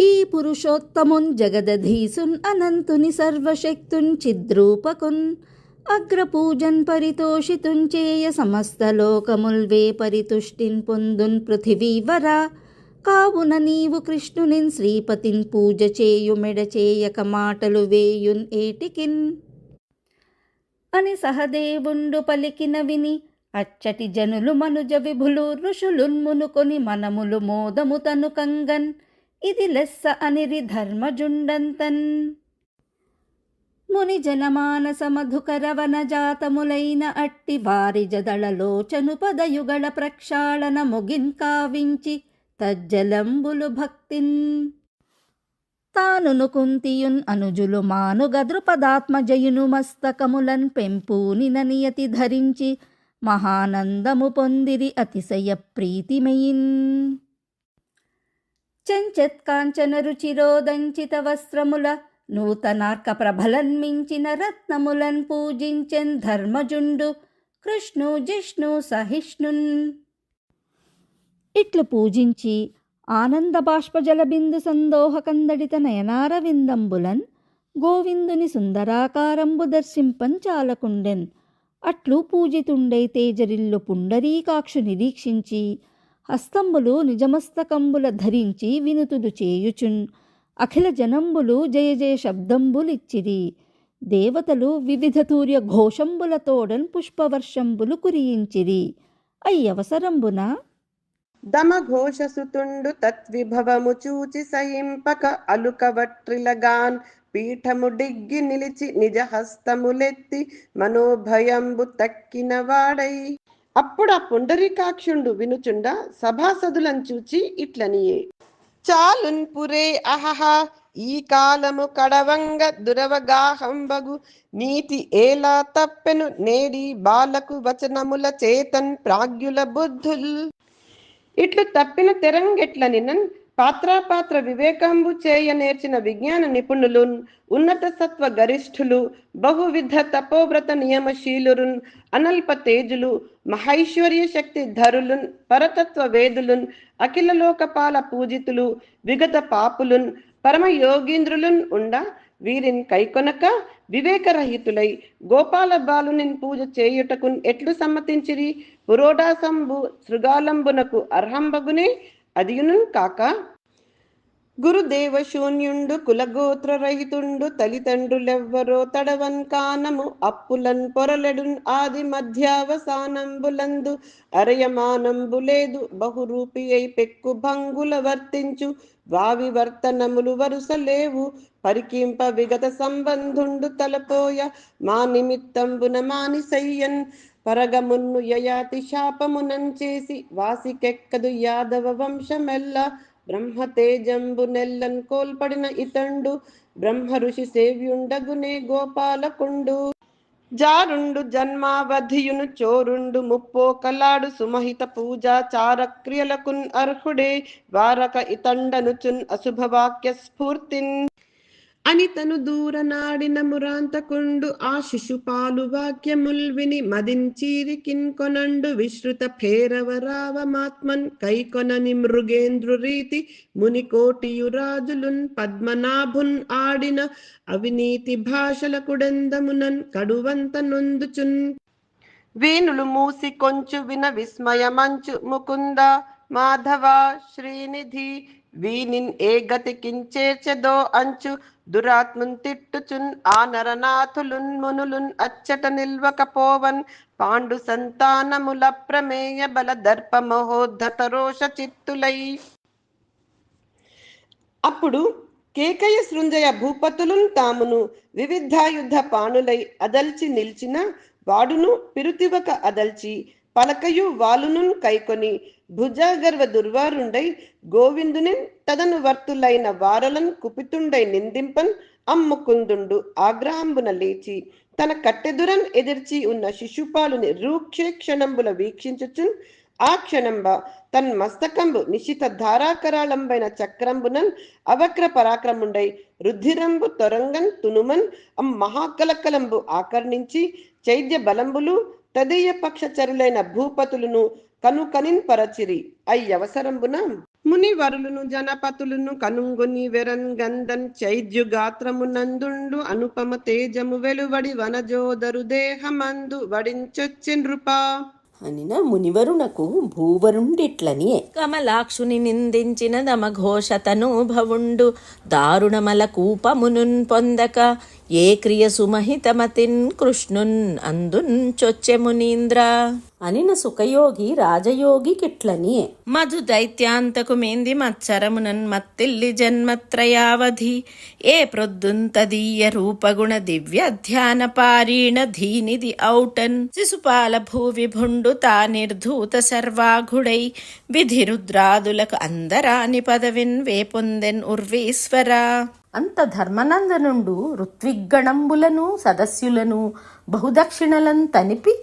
ఈ పురుషోత్తమున్ జగదధీసున్ అనంతుని సర్వశక్తున్ చిద్రూపకున్ అగ్రపూజన్ పరితోషితున్ చేయ సమస్త లోకముల్ వే పరితుష్టిన్ పొందున్ పృథివీవర కావున నీవు కృష్ణునిన్ శ్రీపతిన్ పూజ చేయు మెడ చేయక మాటలు వేయున్ ఏటికిన్ అని సహదేవుండు పలికిన విని అచ్చటి జనులు మనుజ విభులు ఋషులున్ మునుకొని మనములు మోదము తను కంగన్ ఇది లెస్స అనిరి ధర్మజుండంతన్ ముని జనమానస మధుకర వనజాతములైన అట్టి వారి జదళలోచను పదయుగళ ప్రక్షాళన ముగిన్ కావించి తజ్జలంబులు భక్తిన్ తానును కుంతియున్ అనుజులు మానుగ ద్రుపదాత్మజయును మస్తకములన్ పెంపూనిన నియతి ధరించి మహానందము పొందిరి అతిశయ ప్రీతిమయిన్ చెంచెత్కాంచన రుచిరోదంచిత వస్త్రముల నూతనార్క ప్రభలన్మించిన రత్నములన్ పూజించెన్ ధర్మజుండు కృష్ణు జిష్ణు సహిష్ణున్ ఇట్లు పూజించి ఆనంద బాష్పజల బిందు సందోహ కందడిత నయనార విందంబులన్ గోవిందుని సుందరాకారంబు దర్శింపన్ చాలకుండెన్ అట్లు పూజితుండై తేజరిల్లు పుండరీకాక్షు నిరీక్షించి హస్తంబులు నిజమస్తకంబుల ధరించి వినుతులు చేయుచున్ అఖిల జనంబులు జయ జయ శబ్దంబులిచ్చిరి దేవతలు వివిధ తూర్య ఘోషంబులతోడన్ పుష్పవర్షంబులు కురియించిరి అయ్యవసరంబున
దమఘోషసుతుండు తద్విభవము చూచి సహింపక అలుకవట్రిలగాన్ పీఠము డిగ్గి నిలిచి నిజ హస్తములెత్తి మనోభయంబు తక్కిన వాడై అప్పుడు ఆ పుండరీకాక్షుండు వినుచుండ సభాసదులను చూచి ఇట్లనియే చాలున్ పురే అహహ ఈ కాలము కడవంగ దురవగాహంబగు నీతి ఏలా తప్పెను నేడి బాలకు వచనముల చేతన్ ప్రాజ్ఞుల బుద్ధుల్ ఇట్లు తప్పిన తెరంగెట్లనినన్ పాత్రాపాత్ర వివేకంబు చేయ నేర్చిన విజ్ఞాన నిపుణులున్ ఉన్నత సత్వ గరిష్ఠులు బహువిధ తపోవ్రత నియమశీలురున్ అనల్ప తేజులు మహైశ్వర్య శక్తి ధరులున్ పరతత్వ వేదులున్ అఖిల లోకపాల పూజితులు విగత పాపులున్ పరమ యోగీంద్రులున్ ఉండ వీరిన్ కైకొనక వివేకరహితులై గోపాల బాలునిన్ పూజ చేయుటకున్ ఎట్లు సమ్మతించిరి పురోడాసంబు శృగాలంబునకు అర్హంబగునే అదియును కాక గురుదేవ శూన్యుండు కులగోత్ర రహితుండు తల్లిదండ్రులెవ్వరో తడవన్ కానము అప్పులన్ పొరలెడున్ ఆది మధ్యావసానంబులందు అరయమానంబు లేదు బహురూపి అయి పెక్కు భంగుల వర్తించు వావి వర్తనములు వరుస లేవు పరికింప విగత సంబంధుండు తలపోయ మా నిమిత్తంబున మానిసయ్యన్ పరగమున్ను యయాతి శాపమునం చేసి వాసికెక్కదు యాదవ వంశమెల్ల బ్రహ్మతేజంబు నెల్లన్ కోల్పడిన ఇతండు బ్రహ్మ ఋషి సేవ్యుండగునే గోపాలకుండు జారుండు జన్మావధియును చోరుండు ముప్పోకలాడు సుమహిత పూజా చారక్రియలకున్ అర్హుడే వారక ఇతండనుచున్ అశుభవాక్య స్ఫూర్తిన్ అని తను దూర నాడిన మురాంతకుండు ఆ శిశుపాలు వాక్యముల్ విని మదించీరి కిన్కొనండు విశ్రుత భేరవరావమాత్మన్ కైకొనని మృగేంద్రు రీతి మునికోటియురాజులున్ పద్మనాభున్ ఆడిన అవినీతి భాషల కుడెందమునన్ కడువంత నొందుచున్ వీణులు మూసి కొంచు విన విస్మయమంచు ముకుంద మాధవ శ్రీనిధి వీనిన్ ఏ గతికించేర్చెదో అంచు దురాత్మున్ తిట్టుచున్ ఆ నరనాథులున్ మునులున్ అచ్చట నిల్వకపోవన్ పాండు సంతానముల ప్రమేయ బల దర్ప మహోద్ధత రోష చిత్తులై అప్పుడు కేకయ సృంజయ భూపతులున్ తామును వివిధాయుద్ధ పాణులై అదల్చి నిల్చిన వాడును పిరుతివక అదల్చి పలకయు వాలునున్ కైకొని భుజాగర్వ దుర్వారుండై గోవిందునిన్ తదను వర్తులైన వారలన్ కుపితుండై నిందింపన్ అమ్ముకుందుండు ఆగ్రహంబున లేచి తన కట్టెదురన్ ఎదిర్చి ఉన్న శిశుపాలుని రూక్షే క్షణంబుల వీక్షించుచున్ ఆ క్షణంబ తన్మస్తకంబు నిశిత ధారాకరాళంబైన చక్రంబునన్ అవక్ర పరాక్రముండై రుద్ధిరంబు తొరంగన్ తునుమన్ మహాకలకలంబు ఆకర్ణించి చైద్య బలంబులు తదీయ పక్షచరులైన భూపతులను కనుకనిన్ పరచిరి. అయ్యవసరంబున మునివరులను జనపతులను కనుంగొని వెరన్ గంధన్ చైద్యు గాత్రమునందుండు అనుపమ తేజము వెలువడి వనజోదరు దేహమందు వడించొచ్చి నృపా
అనిన మునివరునకు భూవరుండిట్లని కమలాక్షుని నిందించిన దమఘోషతను భవుండు దారుణమల కూపమునున్ పొందక ఏ క్రియ సుమహితమతిన్ కృష్ణున్ అందున్ చొచ్చె మునీంద్ర అనిన సుఖయోగి రాజయోగికిట్లని మధు దైత్యాంతకు మేంది మత్సరమునన్ మత్తిల్లి జన్మత్రయావధి ఏ ప్రొద్దుంతదీయ రూపగుణ దివ్య ధ్యాన పారీణ ధీనిది ఔటన్ శిశుపాల భూవిభుండు తా నిర్ధూత సర్వాఘుడై విధిరుద్రాదులకు అందరాని పదవిన్ వేపొందెన్ ఉర్వీశ్వర. అంత ధర్మనందనుండు ఋత్విగ్గణంబులను సదస్యులను బహుదక్షిణలను తనిపి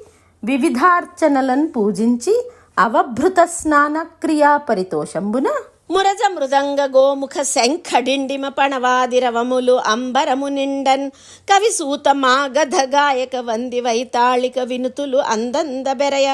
వివిధార్చనలను పూజించి అవభృత స్నాన క్రియా పరితోషంబున మురజ మృదంగ గోముఖ శంఖడిండిమ పణవాదిరవములు అంబరము నిండన్ కవిసూత మాగధ గాయక వంది వైతాళిక వినుతులు అందంద బెరయ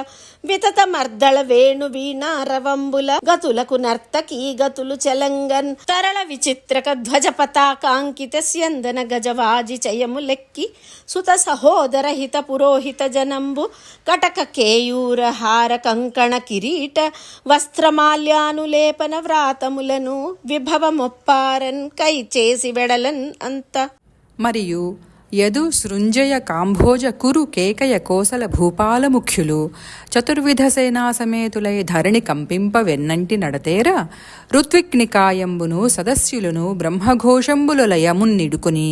వితత మర్దళ వేణు వీణారవంబుల గతులకు నర్తకీ గతులు చెలంగన్ తరళ విచిత్రక ధ్వజ పతాకాంకిత స్యందన గజవాజి చయము లెక్కి సుత సహోదర హిత పురోహిత జనంబు కటక కేయూర హార కంకణ కిరీట వస్త్రమాల్యానులేపన వ్రాతములను విభవమొప్పారన్ కై చేసి వెడలన్ అంత.
మరియు యదు సృంజయ కాంభోజ కురు కేకయ కోసల భూపాల ముఖ్యులు చతుర్విధ సేనా సమేతులై ధరణి కంపింప వెన్నంటి నడతేర ఋత్విక్నికాయంబును సదస్యులను బ్రహ్మఘోషంబుల లయమున్నిడుకుని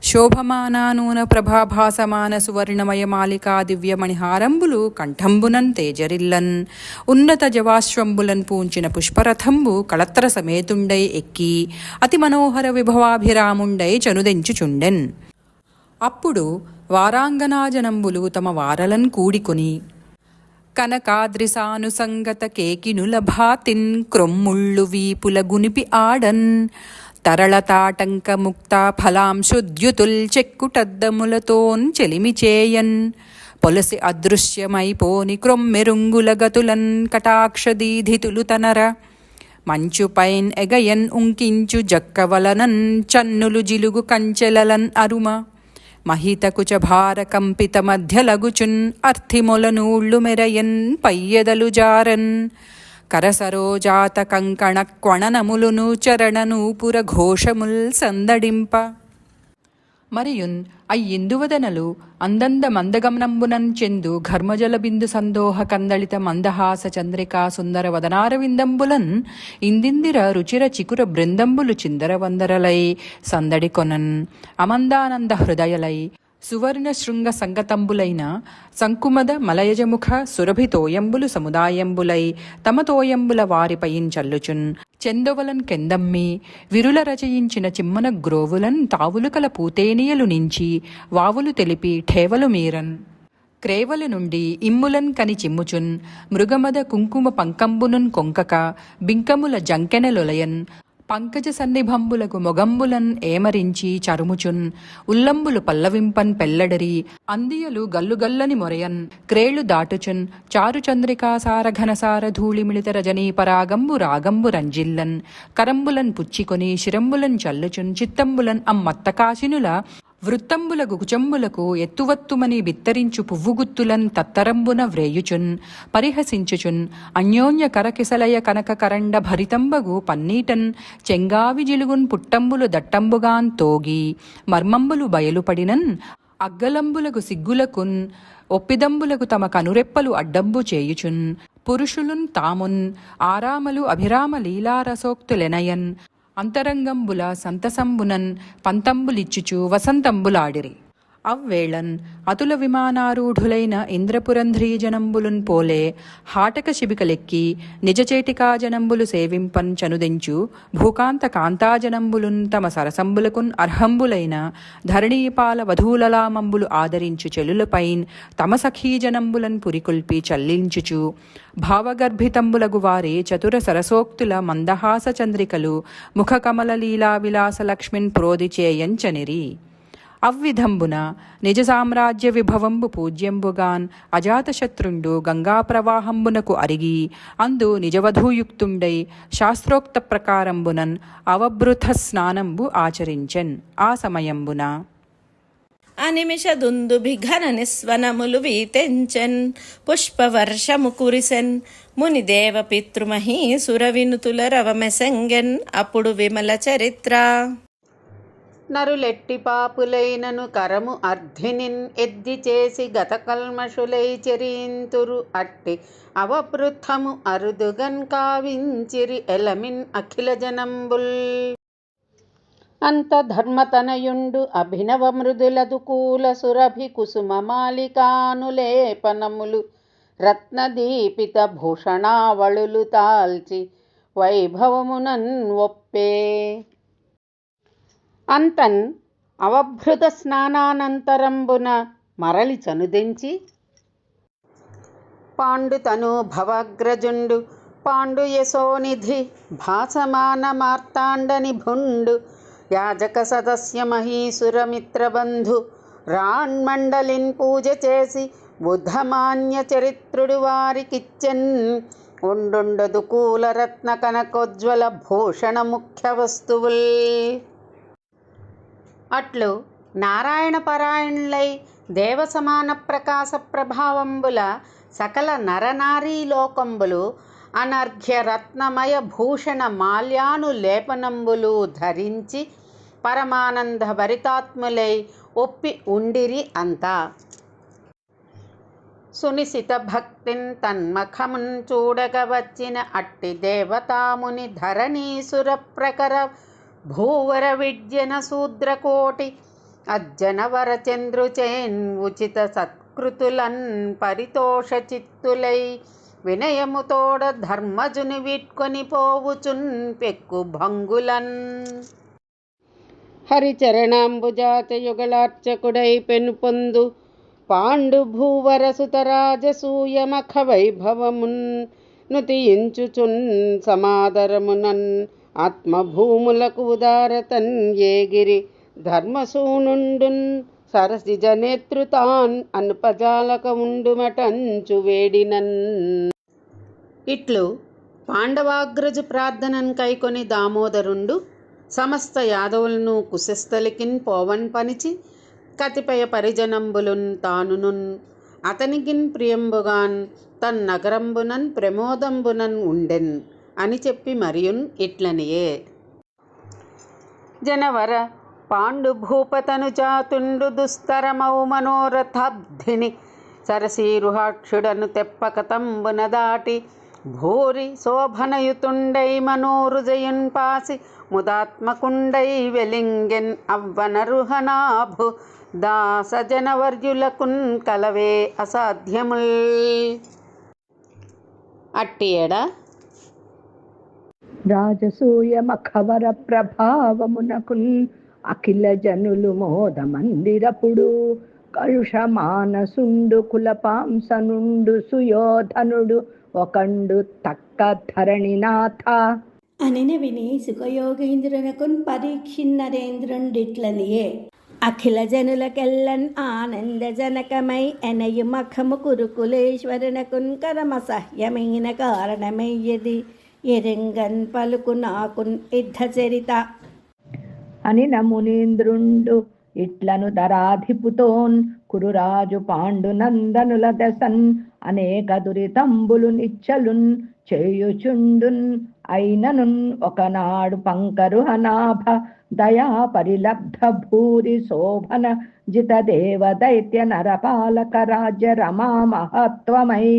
శోభమానానూన ప్రభాభాసమాన సువర్ణమయ మాలికా దివ్యమణిహారంబులు కంఠంబునన్ తేజరిల్లన్ ఉన్నత జవాశ్వంబులన్ పూంచిన పుష్పరథంబు కళత్ర సమేతుండై ఎక్కి అతి మనోహర విభవాభిరాముండై చనుదెంచుచుండెన్. అప్పుడు వారాంగనాజనంబులు తమ వారలన్ కూడికొని కనకాద్రిసానుసంగత కేకినుల భాతిన్ క్రొమ్ముళ్ళు వీపుల గునిపి ఆడన్ తరళతాటంక ముక్త ఫలాంశుద్యుతుల్ చెక్కుటద్దములతోన్ చెలిమి చేయన్ పొలసి అదృశ్యమైపోని క్రొమ్మెరుంగుల గతులన్ కటాక్షదీధితులు తనర మంచుపైన్ ఎగయన్ ఉంకించు జక్కవలనన్ చన్నులు జిలుగు కంచెలలన్ అరుమ మహితకుచ భార కంపిత మధ్య లగుచున్ అర్థిమొలనూళ్ళు మెరయన్ పయ్యెదలు జారన్ కరసరోజాత కంకణ క్వణనములును చరణనూపుర ఘోషముల్ సందడింప. మరియున్ అయ్యిందువదనలు అందంద మందగమనంబునన్ చెందు ఘర్మజల బిందు సందోహ కందళిత మందహాస చంద్రికా సుందర వదనారవిందంబులన్ ఇందిందిర రుచిర చికుర బృందంబులు చిందర వందరలై సందడి కొనన్ అమందానంద హృదయలై సువర్ణ శృంగ సంగతంబులైన సంకుమద మలయజముఖ సురభితోయంబులు సముదాయంబులై తమ తోయంబుల వారిపైన్ చల్లుచున్ చెందొవలన్ కెందమ్మి విరుల రచయించిన చిమ్మన గ్రోవులన్ తావులు కల పూతేనియలు నుంచి వావులు తెలిపి ఠేవలు మీరన్ క్రేవలు నుండి ఇమ్ములన్ కని చిమ్ముచున్ మృగమద కుంకుమ పంకంబునున్ కొంకక బింకముల జంకెనలొలయన్ పంకజ సన్నిభంబులకు మొగంబులన్ ఏమరించి చరుముచున్ ఉల్లంబులు పల్లవింపన్ పెల్లడరి అందియలు గల్లుగల్లని మొరయన్ క్రేళ్లు దాటుచున్ చారు చంద్రికాసార ఘనసార ధూళిమిళిత రజనీ పరాగంబు రాగంబు రంజిల్లన్ కరంబులన్ పుచ్చికొని శిరంబులన్ చల్లుచున్ చిత్తంబులన్ అమ్మత్తకాశినుల వృత్తంబులకు కుచంబులకు ఎత్తువత్తుమని బిత్తరించు పువ్వుగుత్తులన్ తత్తరంబున వ్రేయుచున్ పరిహసించుచున్ అన్యోన్య కరకిసలయ కనక కరండ భరితంబగు పన్నీటన్ చెంగావి జిలుగున్ పుట్టంబులు దట్టంబుగాన్ తోగి మర్మంబులు బయలుపడినన్ అగ్గలంబులకు సిగ్గులకున్ ఒప్పిదంబులకు తమ కనురెప్పలు అడ్డంబు చేయుచున్ పురుషులున్ తామున్ ఆరామలు అభిరామ లీలారసోక్తులెనయన్ అంతరంగంబుల సంతసంబునన్ పంతంబులిచ్చుచు వసంతంబులాడిరి. అవ్వేళన్ అతుల విమానారూఢులైన ఇంద్రపురంధ్రీజనంబులున్ పోలే హాటక శిబికలెక్కి నిజచేటికా జనంబులు సేవింపన్ చనుదెంచు భూకాంత కాంతాజనంబులున్ తమ సరసంబులకున్ అర్హంబులైన ధరణీపాల వధూలలామంబులు ఆదరించు చెలులపైన్ తమ సఖీజనంబులన్ పురికొల్పి చల్లించుచు భావగర్భితంబులగు వారే చతుర సరసోక్తుల మందహాస చంద్రికలు ముఖకమల లీలా విలాస లక్ష్మిన్ ప్రోది చేయంచనిరి. అవ్విధంబున నిజ సామ్రాజ్య విభవంబు పూజ్యంబుగాన్ అజాతశత్రుండు గంగా ప్రవాహంబునకు అరిగి అందు నిజవధూయుక్తుండై శాస్త్రోక్త ప్రకారంబునన్ అవబృత స్నానంబు ఆచరించెన్. ఆ సమయంబున
అనిమిష దుందుభిఘన నిస్వనములు వీతెంచెన్ పుష్పవర్షము కురిసెన్ మునిదేవ పితృమహీసుర వినుతుల రవమెసంగెన్ అప్పుడు విమల చరిత్ర.
నరులెట్టి పాపులైనను కరము అర్ధినిన్ ఎద్ది చేసి గత కల్మషులై చెరింతురు అట్టి అవపృథము అరుదుగన్ కావించిరి ఎలమిన్ అఖిల జనంబుల్. అంత ధర్మతనయుండు అభినవ మృదులదుకూల సురభి కుసుమ మాలికానులేపనములు రత్నదీపిత భూషణావళులు తాల్చి వైభవమునన్ ఒప్పే. అంతన్ అవభృత స్నానానంతరంబున మరలి చనుదెంచి పాండుతను భవగ్రజుండు పాండు యశోనిధి భాసమాన మార్తాండ నిభుండు యాజక సదస్య మహీసుర మిత్రబంధు రాణ్మండలిన్ పూజ చేసి బుద్ధమాన్య చరిత్రుడు వారికిచ్చెన్ ఉండుండదు కూలరత్న కనకోజ్వల భూషణ ముఖ్య వస్తువుల్. అట్లు నారాయణ పరాయణులై దేవ సమాన ప్రకాశ ప్రభావంబుల సకల నరనారీ లోకంబులు అనర్ఘ్య రత్నమయ భూషణ మాల్యాను లేపనంబులు ధరించి పరమానంద భరితాత్ములై ఒప్పి ఉండిరి అంతా. సునిశిత భక్తిన్ తన్మఖమున్ చూడగ వచ్చిన అట్టి దేవతాముని ధరణీసుర ప్రకర భూవర విద్యన శూద్రకోటి అజ్జనవర చంద్రుచేన్ ఉచిత సత్కృతులన్ పరితోష చిత్తులై వినయముతోడ ధర్మజుని వీట్కొని పోవుచున్ పెక్కు భంగులన్. హరిచరణాంబుజాతయుగళార్చకుడై పెనుపొందు పాండు భూవర సుతరాజసూయమఖ వైభవమున్ నుతియించుచున్ సమాదరమునన్ ఆత్మభూములకు ఉదారతన్ ఏగిరి ధర్మసూనుండున్ సరసిజ నేతృతాన్ అల్పజాలక ఉండుమటంచు వేడినన్. ఇట్లు పాండవాగ్రజు ప్రార్థనన్ కైకొని దామోదరుండు సమస్త యాదవులను కుశస్థలికిన్ పోవన్ పనిచి కతిపయ పరిజనంబులున్ తానునున్ అతనికిన్ ప్రియంబుగాన్ తన్ నగరంబునన్ ప్రమోదంబునన్ ఉండెన్ అని చెప్పి మరియున్ ఇట్లనియే. జనవర పాండు భూపతను జాతుండు దుస్తరమౌ మనోరథాబ్ధిని సరసీరుహాక్షుడను తెప్పక తంబున దాటి భూరి శోభనయుతుండై మనోరుజయున్ పాసి ముదాత్మకుండై వెలింగెన్ అవ్వనరుహనాభు దాస జనవర్యులకున్ కలవే అసాధ్యముల్. అట్టి ఎడ
రాజసూయమఖవర ప్రభావమునకున్ అఖిల జనులు మోదమందిరపుడు కలుషమానసుండు కులపాంసనుండు సుయోధనుడు ఒకండు తక్క ధరణినాథ
అనిన విని సుఖయోగేంద్రునకున్ పరీక్షిన్నరేంద్రుండిట్లనియే. అఖిల జనులకెల్లన్ ఆనందజనకమై ఎనయు మఖము కురుకులేశ్వరునకున్ కరమసహ్యమైన కారణమయ్యది ఎరింగన్ పలుకు నాకున్ యుద్ధ చరిత
అని నమునీంద్రుండు ఇట్లను దరాధిపుతోన్ కురురాజు పాండునందనుల దశన్ అనేక దురితంబులు నిచ్చలున్ చేయుచుండున్ అయిననున్ ఒకనాడు పంకరుహనాభ దయా పరిలబ్ధ భూరి శోభన జిత దేవ దైత్య నరపాలక రాజ్య రమా మహత్వమై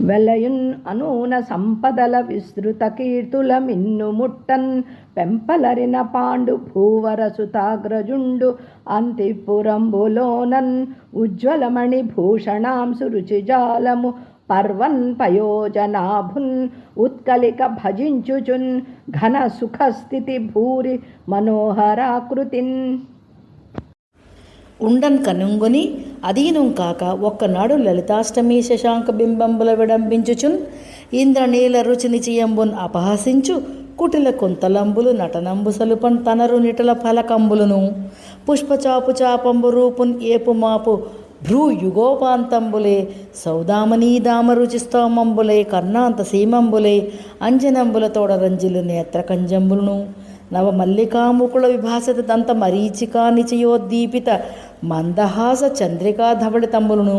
వెలయున్ అనూన సంపదల విస్తృత కీర్తుల మిన్ను ముట్టన్ పెంపలరిన పాండు భూవరసుతాగ్రజుండు అంతిపురంబులోనన్ ఉజ్వలమణి భూషణాంసు రుచిజాలము పర్వన్ పయోజనాభున్ ఉత్కలిక భజించుచున్ ఘన సుఖస్థితి భూరి మనోహరాకృతిన్.
ఉండన్ కనుంగుని అదీనం కాక ఒక్కనాడు లలితాష్టమి శశాంక బింబంబుల విడంబించుచున్ ఇంద్రనీల రుచి నిచయంబున్ అపహసించు కుటిల కొంతలంబులు నటనంబు సలుపన్ తనరు నిటల ఫలకంబులును పుష్పచాపు చాపంబు రూపున్ ఏపు మాపు భ్రూ యుగోపాంతంబులే సౌదామనీ దామరుచిస్తోమంబులే కర్ణాంత సీమంబులే అంజనంబుల తోడరంజిలు నేత్రకంజంబులను నవమల్లికాముకుళ విభాసత దంత మరీచికా నిచయోద్దీపిత మందహాస చంద్రికా ధవళితంబులను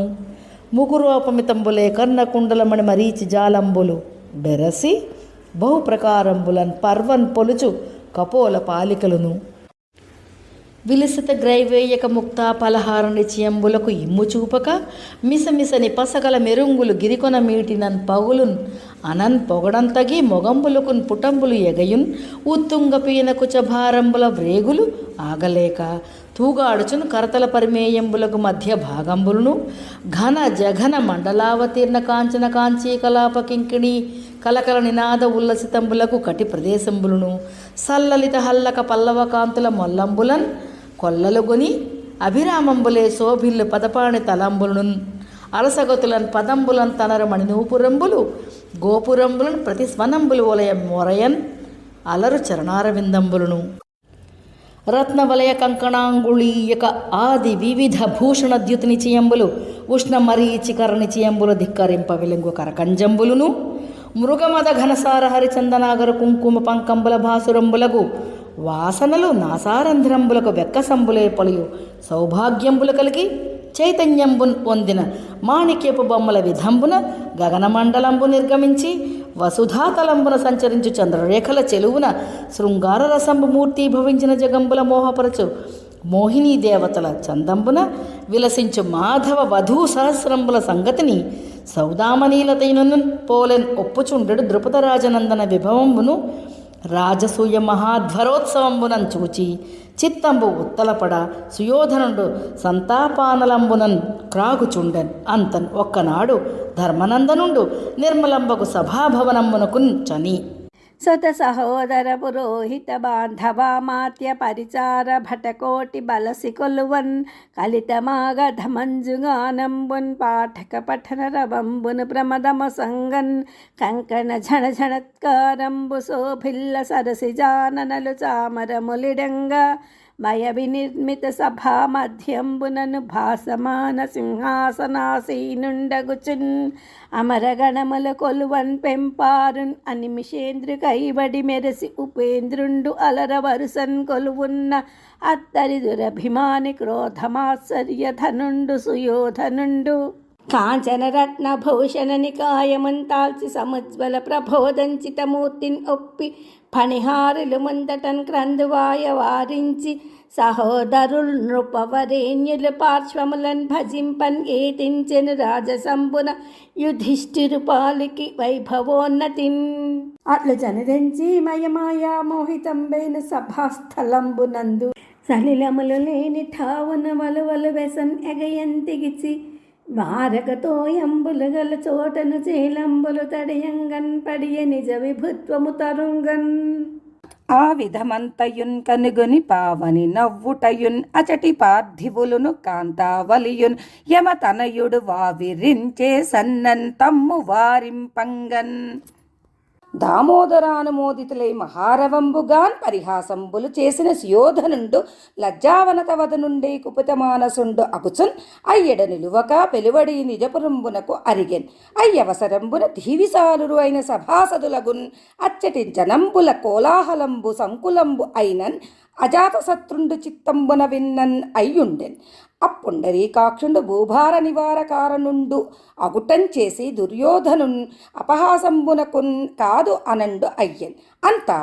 ముకురోపమితంబులే కర్ణకుండలమణి మరీచి జాలంబులు బెరసి బహుప్రకారంబులన్ పర్వన్ పొలుచు కపోల పాలికలను విలసిత గ్రైవేయక ముక్తా పలహార నిచయంబులకు ఇమ్ము చూపక మిసమిసని పసగల మెరుంగులు గిరికొన మీటినన్ పగులున్ అనన్ పొగడంతగి మొగంబులకున్ పుటంబులు ఎగయున్ ఉత్తుంగ పీన కుచభారంబుల వ్రేగులు ఆగలేక తూగాడుచున్ కరతల పరిమేయంబులకు మధ్య భాగంబులను ఘన జఘన మండలావతీర్ణ కాంచన కాంచీకలాప కింకిణి కలకల నినాద ఉల్లసితంబులకు కటి ప్రదేశంబులను సల్లలిత హల్లక పల్లవ కాంతుల మొల్లంబులన్ కొల్లలుగొని అభిరామంబులే శోభిల్లు పదపాణి తలంబులను అలసగతులన్ పదంబులన్ తనర మణినూపురంబులు గోపురంబులను ప్రతిస్వనంబులు వలయ మొరయన్ అలరు చరణారవిందంబులను రత్నవలయ కంకణాంగుళీయక ఆది వివిధ భూషణ ద్యుతి నిచయంబులు ఉష్ణ మరీచికర నిచయంబులు ధిక్కరింప వెలుంగు కరకంజంబులును మృగమద ఘనసార హరిచందనాగర కుంకుమ పంకంబుల భాసురంబులకు వాసనలు నాసారంధ్రంబులకు వెక్కసంబులే పలియు సౌభాగ్యంబులు కలిగి చైతన్యంబున్ పొందిన మాణిక్యపు బొమ్మల విధంబున గగనమండలంబు నిర్గమించి వసుధాతలంబున సంచరించు చంద్రరేఖల చెలువున శృంగార రసంబు మూర్తి భవించిన జగంబుల మోహపరచు మోహినీ దేవతల చందంబున విలసించు మాధవ వధూ సహస్రంబుల సంగతిని సౌదామనీలతైనను పోలెన్ ఒప్పుచుండెడు ద్రుపదరాజనందన విభవంబును రాజసూయ మహాధ్వరోత్సవంబునం చూచి చిత్తంబు ఉత్తలపడ సుయోధనుడు సంతాపానలంబునన్ క్రాగుచుండెన్ అంతన్ ఒక్కనాడు ధర్మనందనుండు నిర్మలంబకు సభాభవనంబునకున్ చని
स्वत सहोदर पुरोहित बांधवामात्य परिचार भटकोटि बलसि कोलुवन् कलितमागध मंजुगानंबुन् पाठक पठन रवंबुन् प्रमदम संगन् कंकण झण झणत्कारंबु शोभिल्ल सरसि जाननलु चामर मुलिडंग మయ వినిర్మిత సభా మధ్యంబునను భాసమాన సింహాసనాసీనుండగుచున్ అమరగణముల కొలువన్ పెంపారున్ అనిమిషేంద్రు కైబడి మెరసి ఉపేంద్రుండు అలర వరుసన్ కొలువున్న అత్తరి దురభిమాని క్రోధమాశ్చర్య ధనుండు సుయోధనుండు కాంచన రత్న భూషణ నికాయమంతాల్చి సముజ్వల ప్రబోధంచితమూర్తిన్ ఒప్పి ఫణిహారులు ముందటన్ క్రందువాయ వారించి సహోదరులు నృపవరేణ్యులు పార్శ్వములను భజింపన్ ఏతించెను రాజసంబున యుధిష్ఠిరు పాలికి వైభవోన్నతిన్ అట్లు జనరించి మయమాయా మోహితంబైన సభాస్థలంబునందు సలిలములు లేని ఠావున వలువలు వెసన్ ఎగయంతిగిచి వారకతో ఎంబులు గల చోటను చేలంబులు తడియంగన్ పడియ నిజ విభుత్వము తరుంగన్
ఆ విధమంతయున్ కనుగొని పావని నవ్వుటయున్ అచటి పార్థివులును కాంతావలియున్ యమతనయుడు వావిరించే సన్నన్ తమ్ము వారింపంగన్ దామోదరానుమోదితులై మహారవంబుగాన్ పరిహాసంబులు చేసిన సుయోధనుండు లజ్జావనత వదనుండే కుపితమానసుండు అగుచున్ అయ్యడ నిలువక పెలువడి నిజపురంబునకు అరిగెన్ అయ్యవసరంబున ధీవిసాలురు అయిన సభాసదులగున్ అచ్చటి జనంబుల కోలాహలంబు సంకులంబు అయినన్ అజాతశత్రుండు చిత్తంబున విన్నన్ అయ్యుండెన్ అప్పుండరీకాక్షుండు భూభార నివారకారణుండు అగుటం చేసి దుర్యోధనున్ అపహాసంబునకున్ కాదు అనండు అయ్యన్ అంతా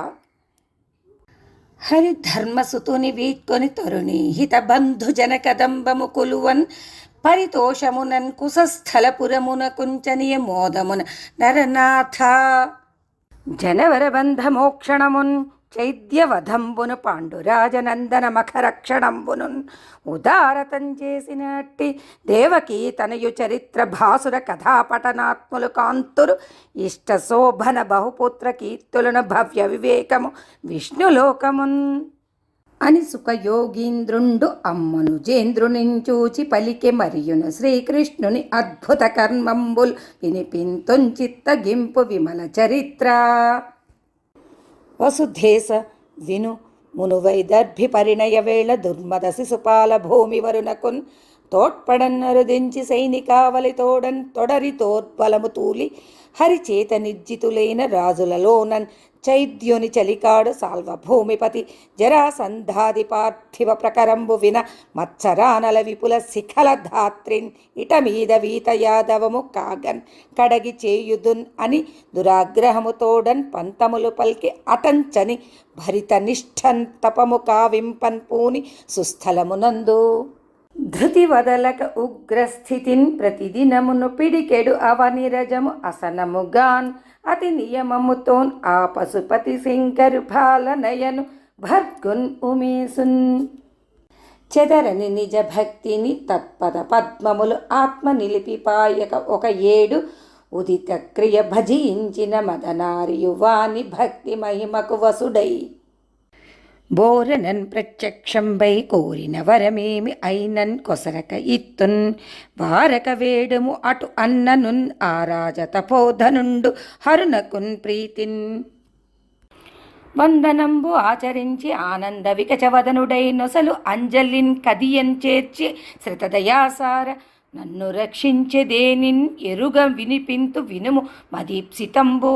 హరిధర్మసుతుని వీట్కొని తరుణి హిత బంధు జన కదంబము కొలువన్ పరితోషమునన్ కుశస్థలపురమున కుంచనియ మోదమున నరనాథ జనవరబంధమోక్షణమున్ చైద్యవధంబును పాండురాజనందన మఖరక్షణంబునున్ ఉదారతం చేసినట్టి దేవకీ తనయు చరిత్ర భాసుర కథాపటనాత్ములు కాంతురు ఇష్ట శోభన బహుపుత్ర కీర్తులను భవ్య వివేకము విష్ణులోకమున్ అని సుఖయోగీంద్రుండు అమ్మనుజేంద్రునించూచి పలికె మరియును శ్రీకృష్ణుని అద్భుత కర్మంబుల్ వినిపింతొంచిత్తగింపు విమల చరిత్ర. వసుధేశ విను మునువైదర్భి పరిణయ వేళ దుర్మద శిశుపాల భూమి వరునకున్ తోడ్పడన్నరుదించి సైనికావలి తోడన్ తొడరి తోర్బలము తూలి హరిచేత నిర్జితులైన రాజులలోనన్ చైద్యుని చలికాడు సాల్వభూమిపతి జరాసంధాది పార్థివ ప్రకరంబు విన మత్సరానల విపుల శిఖల ధాత్రిన్ ఇట మీద వీత యాదవము కాగన్ కడగి చేయుదున్ అని దురాగ్రహము తోడన్ పంతములు పల్కి అటంచని భరిత నిష్ఠన్ తపము కావింపన్ పూని సుస్థలమునందు ధృతి వదలక ఉగ్రస్థితిన్ ప్రతిదినమును పిడికెడు అవనిరజము అసనముగాన్ అతి నియమముతోన్ ఆ పశుపతి శంకరు పాలనయను భర్గున్ ఉమేసున్ చెదరని నిజ భక్తిని తత్పద పద్మములు ఆత్మ నిలిపిపాయక ఒక ఏడు ఉదిత క్రియ భజించిన మదనారియువాని భక్తి మహిమకు వసుడై బోరనన్ ప్రత్యక్షంబై కోరిన వరమేమి అయినన్ కొసరక ఇత్తున్ వారక వేడుము అటు అన్ననున్ ఆరాజ తపోధనుండు హరునకున్ ప్రీతిన్ వందనంబు ఆచరించి ఆనంద వికచవదనుడై నొసలు అంజలిన్ కదియన్ చేర్చి శ్రుతదయాసార నన్ను రక్షించెదేనిన్ ఎరుగ వినిపింతు వినుము మదీప్సితంబు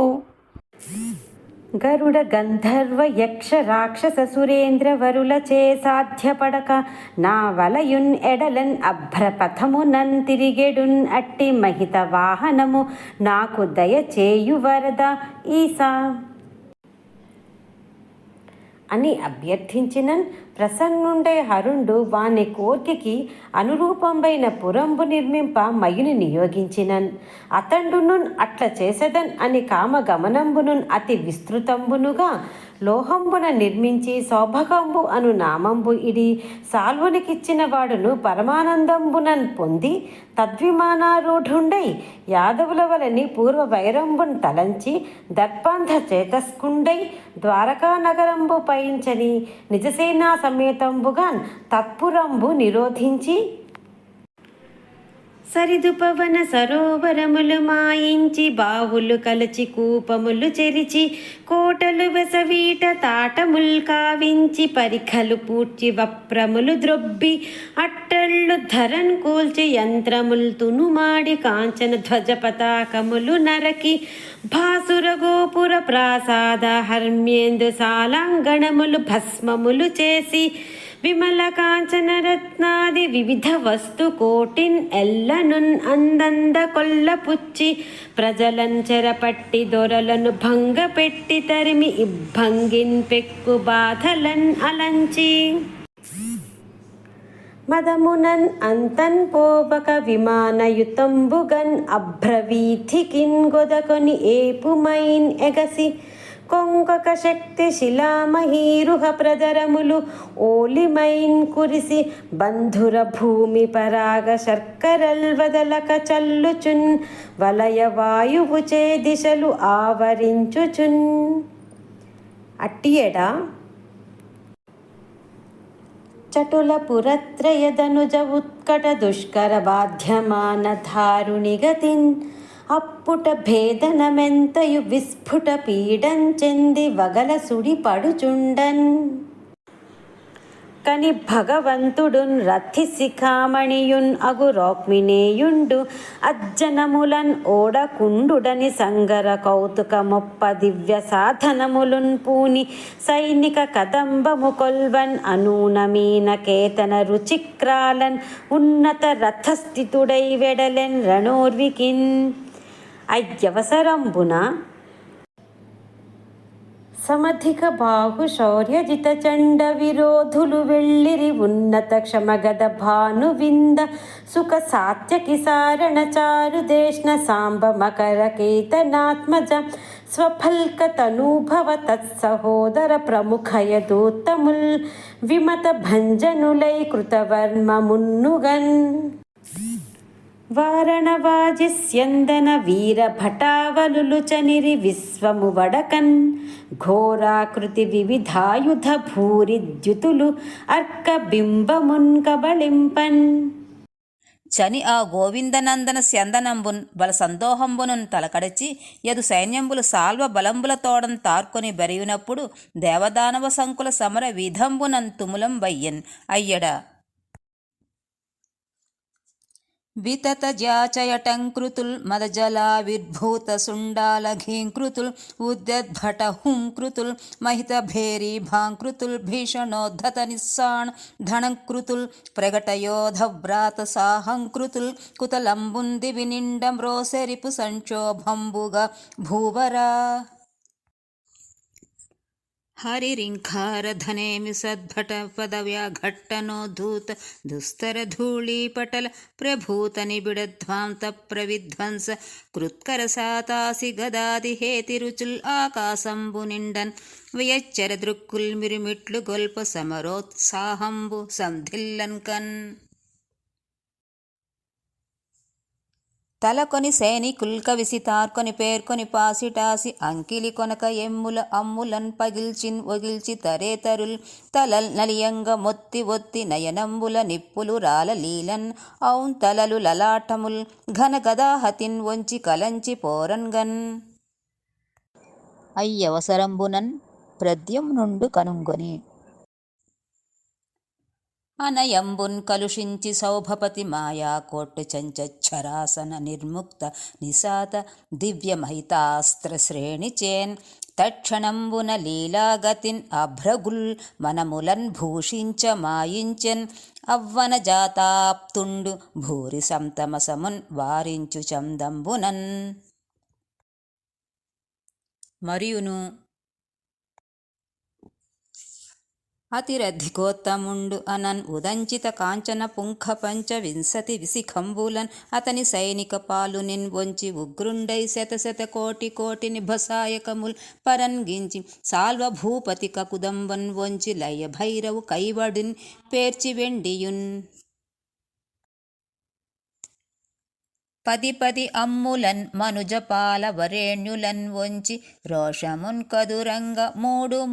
గరుడ గంధర్వ యక్ష రాక్షస సురేంద్ర వరులచే సాధ్యపడక నా వలయున్ ఎడలన్ అభ్రపథమునన్ తిరిగెడున్ అట్టి మహిత వాహనము నాకు దయచేయు వరద ఈసా అని అభ్యర్థించినన్ ప్రసన్నుండే హరుండు వాని కోర్కెకి అనురూపంబైన పురంబు నిర్మింప మయుని నియోగించినన్ అతండునున్ అట్ల చేసెదన్ అని కామగమనంబునున్ అతి విస్తృతంబునుగా లోహంబున నిర్మించి సౌభగంబు అను నామంబు ఇడి సాల్వునికిచ్చిన వాడును పరమానందంబునన్ పొంది తద్విమానారూఢుండై యాదవుల వలని పూర్వ వైరంబున్ తలంచి దర్పాంధ చేతస్కుండై ద్వారకా నగరంబు పయించని నిజసేనా సమేతంబుగాన్ తత్పురంబు నిరోధించి సరిదుపవన సరోవరములు మాయించి బావులు కలచి కూపములు చెరిచి కోటలు వెసవీట తాటముల్ కావించి పరిఖలు పూడ్చి వప్రములు ద్రొబ్బి అట్టళ్ళు ధరన్ కూల్చి యంత్రముల్ తునుమాడి కాంచన ధ్వజ పతాకములు నరకి భాసుర గోపుర ప్రాసాద హర్మ్యేందు సాలాంగణములు భస్మములు చేసి విమల కాంచన రత్నాది వివిధ వస్తు కోటిన్ ఎల్లనున్ అందంద కొల్లపుచ్చి ప్రజలన్ చెరపట్టి దొరలను భంగ పెట్టి తరిమి ఇబ్బంగిన్ పెక్కు బాధలన్ అలంచి మదమునన్ అంతన్ పోవక విమానయుతంబుగన్ అభ్రవీథికిన్ గొదకొని ఏపుమైన్ ఎగసి కొంకక శక్తి శిలామహీరుహ ప్రజరములు ఓలిమైన్ కురిసి బంధుర భూమి పరాగ శర్కరల్ వదలక చల్లుచున్ వలయ వాయువుచే దిశలు ఆవరించుచున్ అట్టియడా చటుల పురత్రయదనుజ ఉత్కట దుష్కర బాధ్యమాన ధారుణి గతిన్ అప్పుట భేదనమెంతయు విస్ఫుట పీడం చెంది వగల సుడి పడుచుండన్ కని భగవంతుడున్ రథి శిఖామణియున్ అగు రోక్మినేయుండు అజ్జనములన్ ఓడకుండుడని సంగర కౌతుక మొప్ప దివ్య సాధనములున్ పూని సైనిక కదంబము కొల్వన్ అనూనమీన కేతన రుచిక్రాలన్ ఉన్నత రథస్థితుడై వెడలెన్ రణోర్వికిన్ అయ్యవసరంబున సమధిక బాహు శౌర్యజిత చండ విరోధులు వెళ్ళిరి ఉన్నత క్షమగద భాను వింద సుఖ సాత్యకి సారణ చారు దేష్ణ సాంబ మకర కేతనాత్మజ స్వఫల్క తనూభవ తత్సహోదర ప్రముఖయ దూత్తముల్ విమత భంజనులై కృతవర్మ మున్నుగన్ వారణవాజిస్యందన వీర భటావలులు చనిరి విశ్వము వడకన్ ఘోరాకృతి వివిధాయుధ భూరిద్యుతులు అర్క బింబమున్ కబళింపన్
చని ఆ గోవిందనందన స్యందనంబున్ బల సందోహంబునున్ తలకడచి యదు సైన్యంబులు సాల్వ బలంబుల తోడన్ తార్కొని బెరియునప్పుడు దేవదానవ సంకుల సమర విధంబునన్ తుములం వయ్యన్ అయ్యడ వితత జాచయటంకృతుల్ మదజలావిర్భూత సుండాలఘీంకృతుల్ ఉద్యద్భట హుంకృతుల్ మహిత భేరీ భాంకృతుల్ భీషణోద్ధత నిస్సాణ్ ధణంకృతుల్ ప్రగటయోధవ్రాత సాహంకృతుల్ కుతలంబుంది వినిండం రోసెరిపు సంక్షోభంబుగా భూవరా హరిరింఖారధనేమి సద్భట పదవ్యాఘట్టనోద్ధూత దుస్తర ధూళీపటల ప్రభూత నిబిడధ్వాంత ప్రవిధ్వంస కృత్కర సాతాసి గదాది హేతి రుచుల్ ఆకాశంబు నిండన్ వ్యచ్చర దృక్కుల్ మిరుమిట్లు గొల్ప సమరోత్సాహంబు సంధిల్లన్ కన్ తలకొని సైనికుల్ కవిసి తార్కొని పేర్కొని పాసిటాసి అంకిలి కొనక ఎమ్ముల అమ్ములన్ పగిల్చిన్ ఒగిల్చి తరేతరుల్ తలల్ నలియంగ మొత్తి ఒత్తి నయనంబుల నిప్పులు రాల లీలన్ ఔన్ తలలు లలాటముల్ ఘన గదాహతిన్ వంచి కలంచి పోరన్గన్ అయ్యవసరంబునన్ ప్రద్యుమ్నుండు కనుంగొని అనయంబున్ కలుషించి సౌభపతి మాయా కోట్టు చంచరాసన నిర్ముక్త నిశాత దివ్యమహితాస్త్ర శ్రేణి చేన్ తక్షణంబున లీలాగతిన్ అభ్రగుల్ మనములన్ భూషించ మాయించెన్ అవ్వన జాతాప్తుండు భూరి సంతమసమున్ వారించు చందంబునన్ మరియును అతిరధికోత్తముండు అనన్ ఉదంచిత కాంచన పుంఖ పంచ వింశతి విశిఖంబులన్ అతని సైనిక పాలునిన్ వంచి ఉగ్రుండై శత కోటి కోటి నిభసాయకముల్ పరంగించి సాల్వ భూపతి కకుదంబన్ వంచి లయ భైరవు కైవడిన్ పేర్చి వెండియున్ పది అమ్ములన్ మనుజపాల వరేణ్యులన్ వంచి రోషమున్ కదురంగ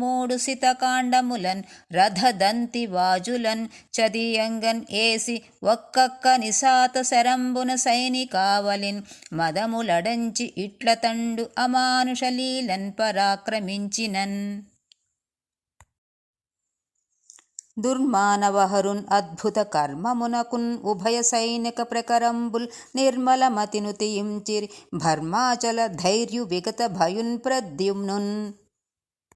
మూడు సితకాండములన్ రథదంతి వాజులన్ చదియంగన్ ఏసి ఒక్కొక్క నిశాత శరంబున సైనికావలిన్ మదములడంచి ఇట్ల తండు అమానుషలీలన్ పరాక్రమించినన్ దుర్మానవహరున్ అద్భుత కర్మమునకున్ ఉభయ సైనిక ప్రకరంబుల్ నిర్మలమతిను తీయించిరి భర్మాచల ధైర్యు విగత భయున్ ప్రద్యుమ్నున్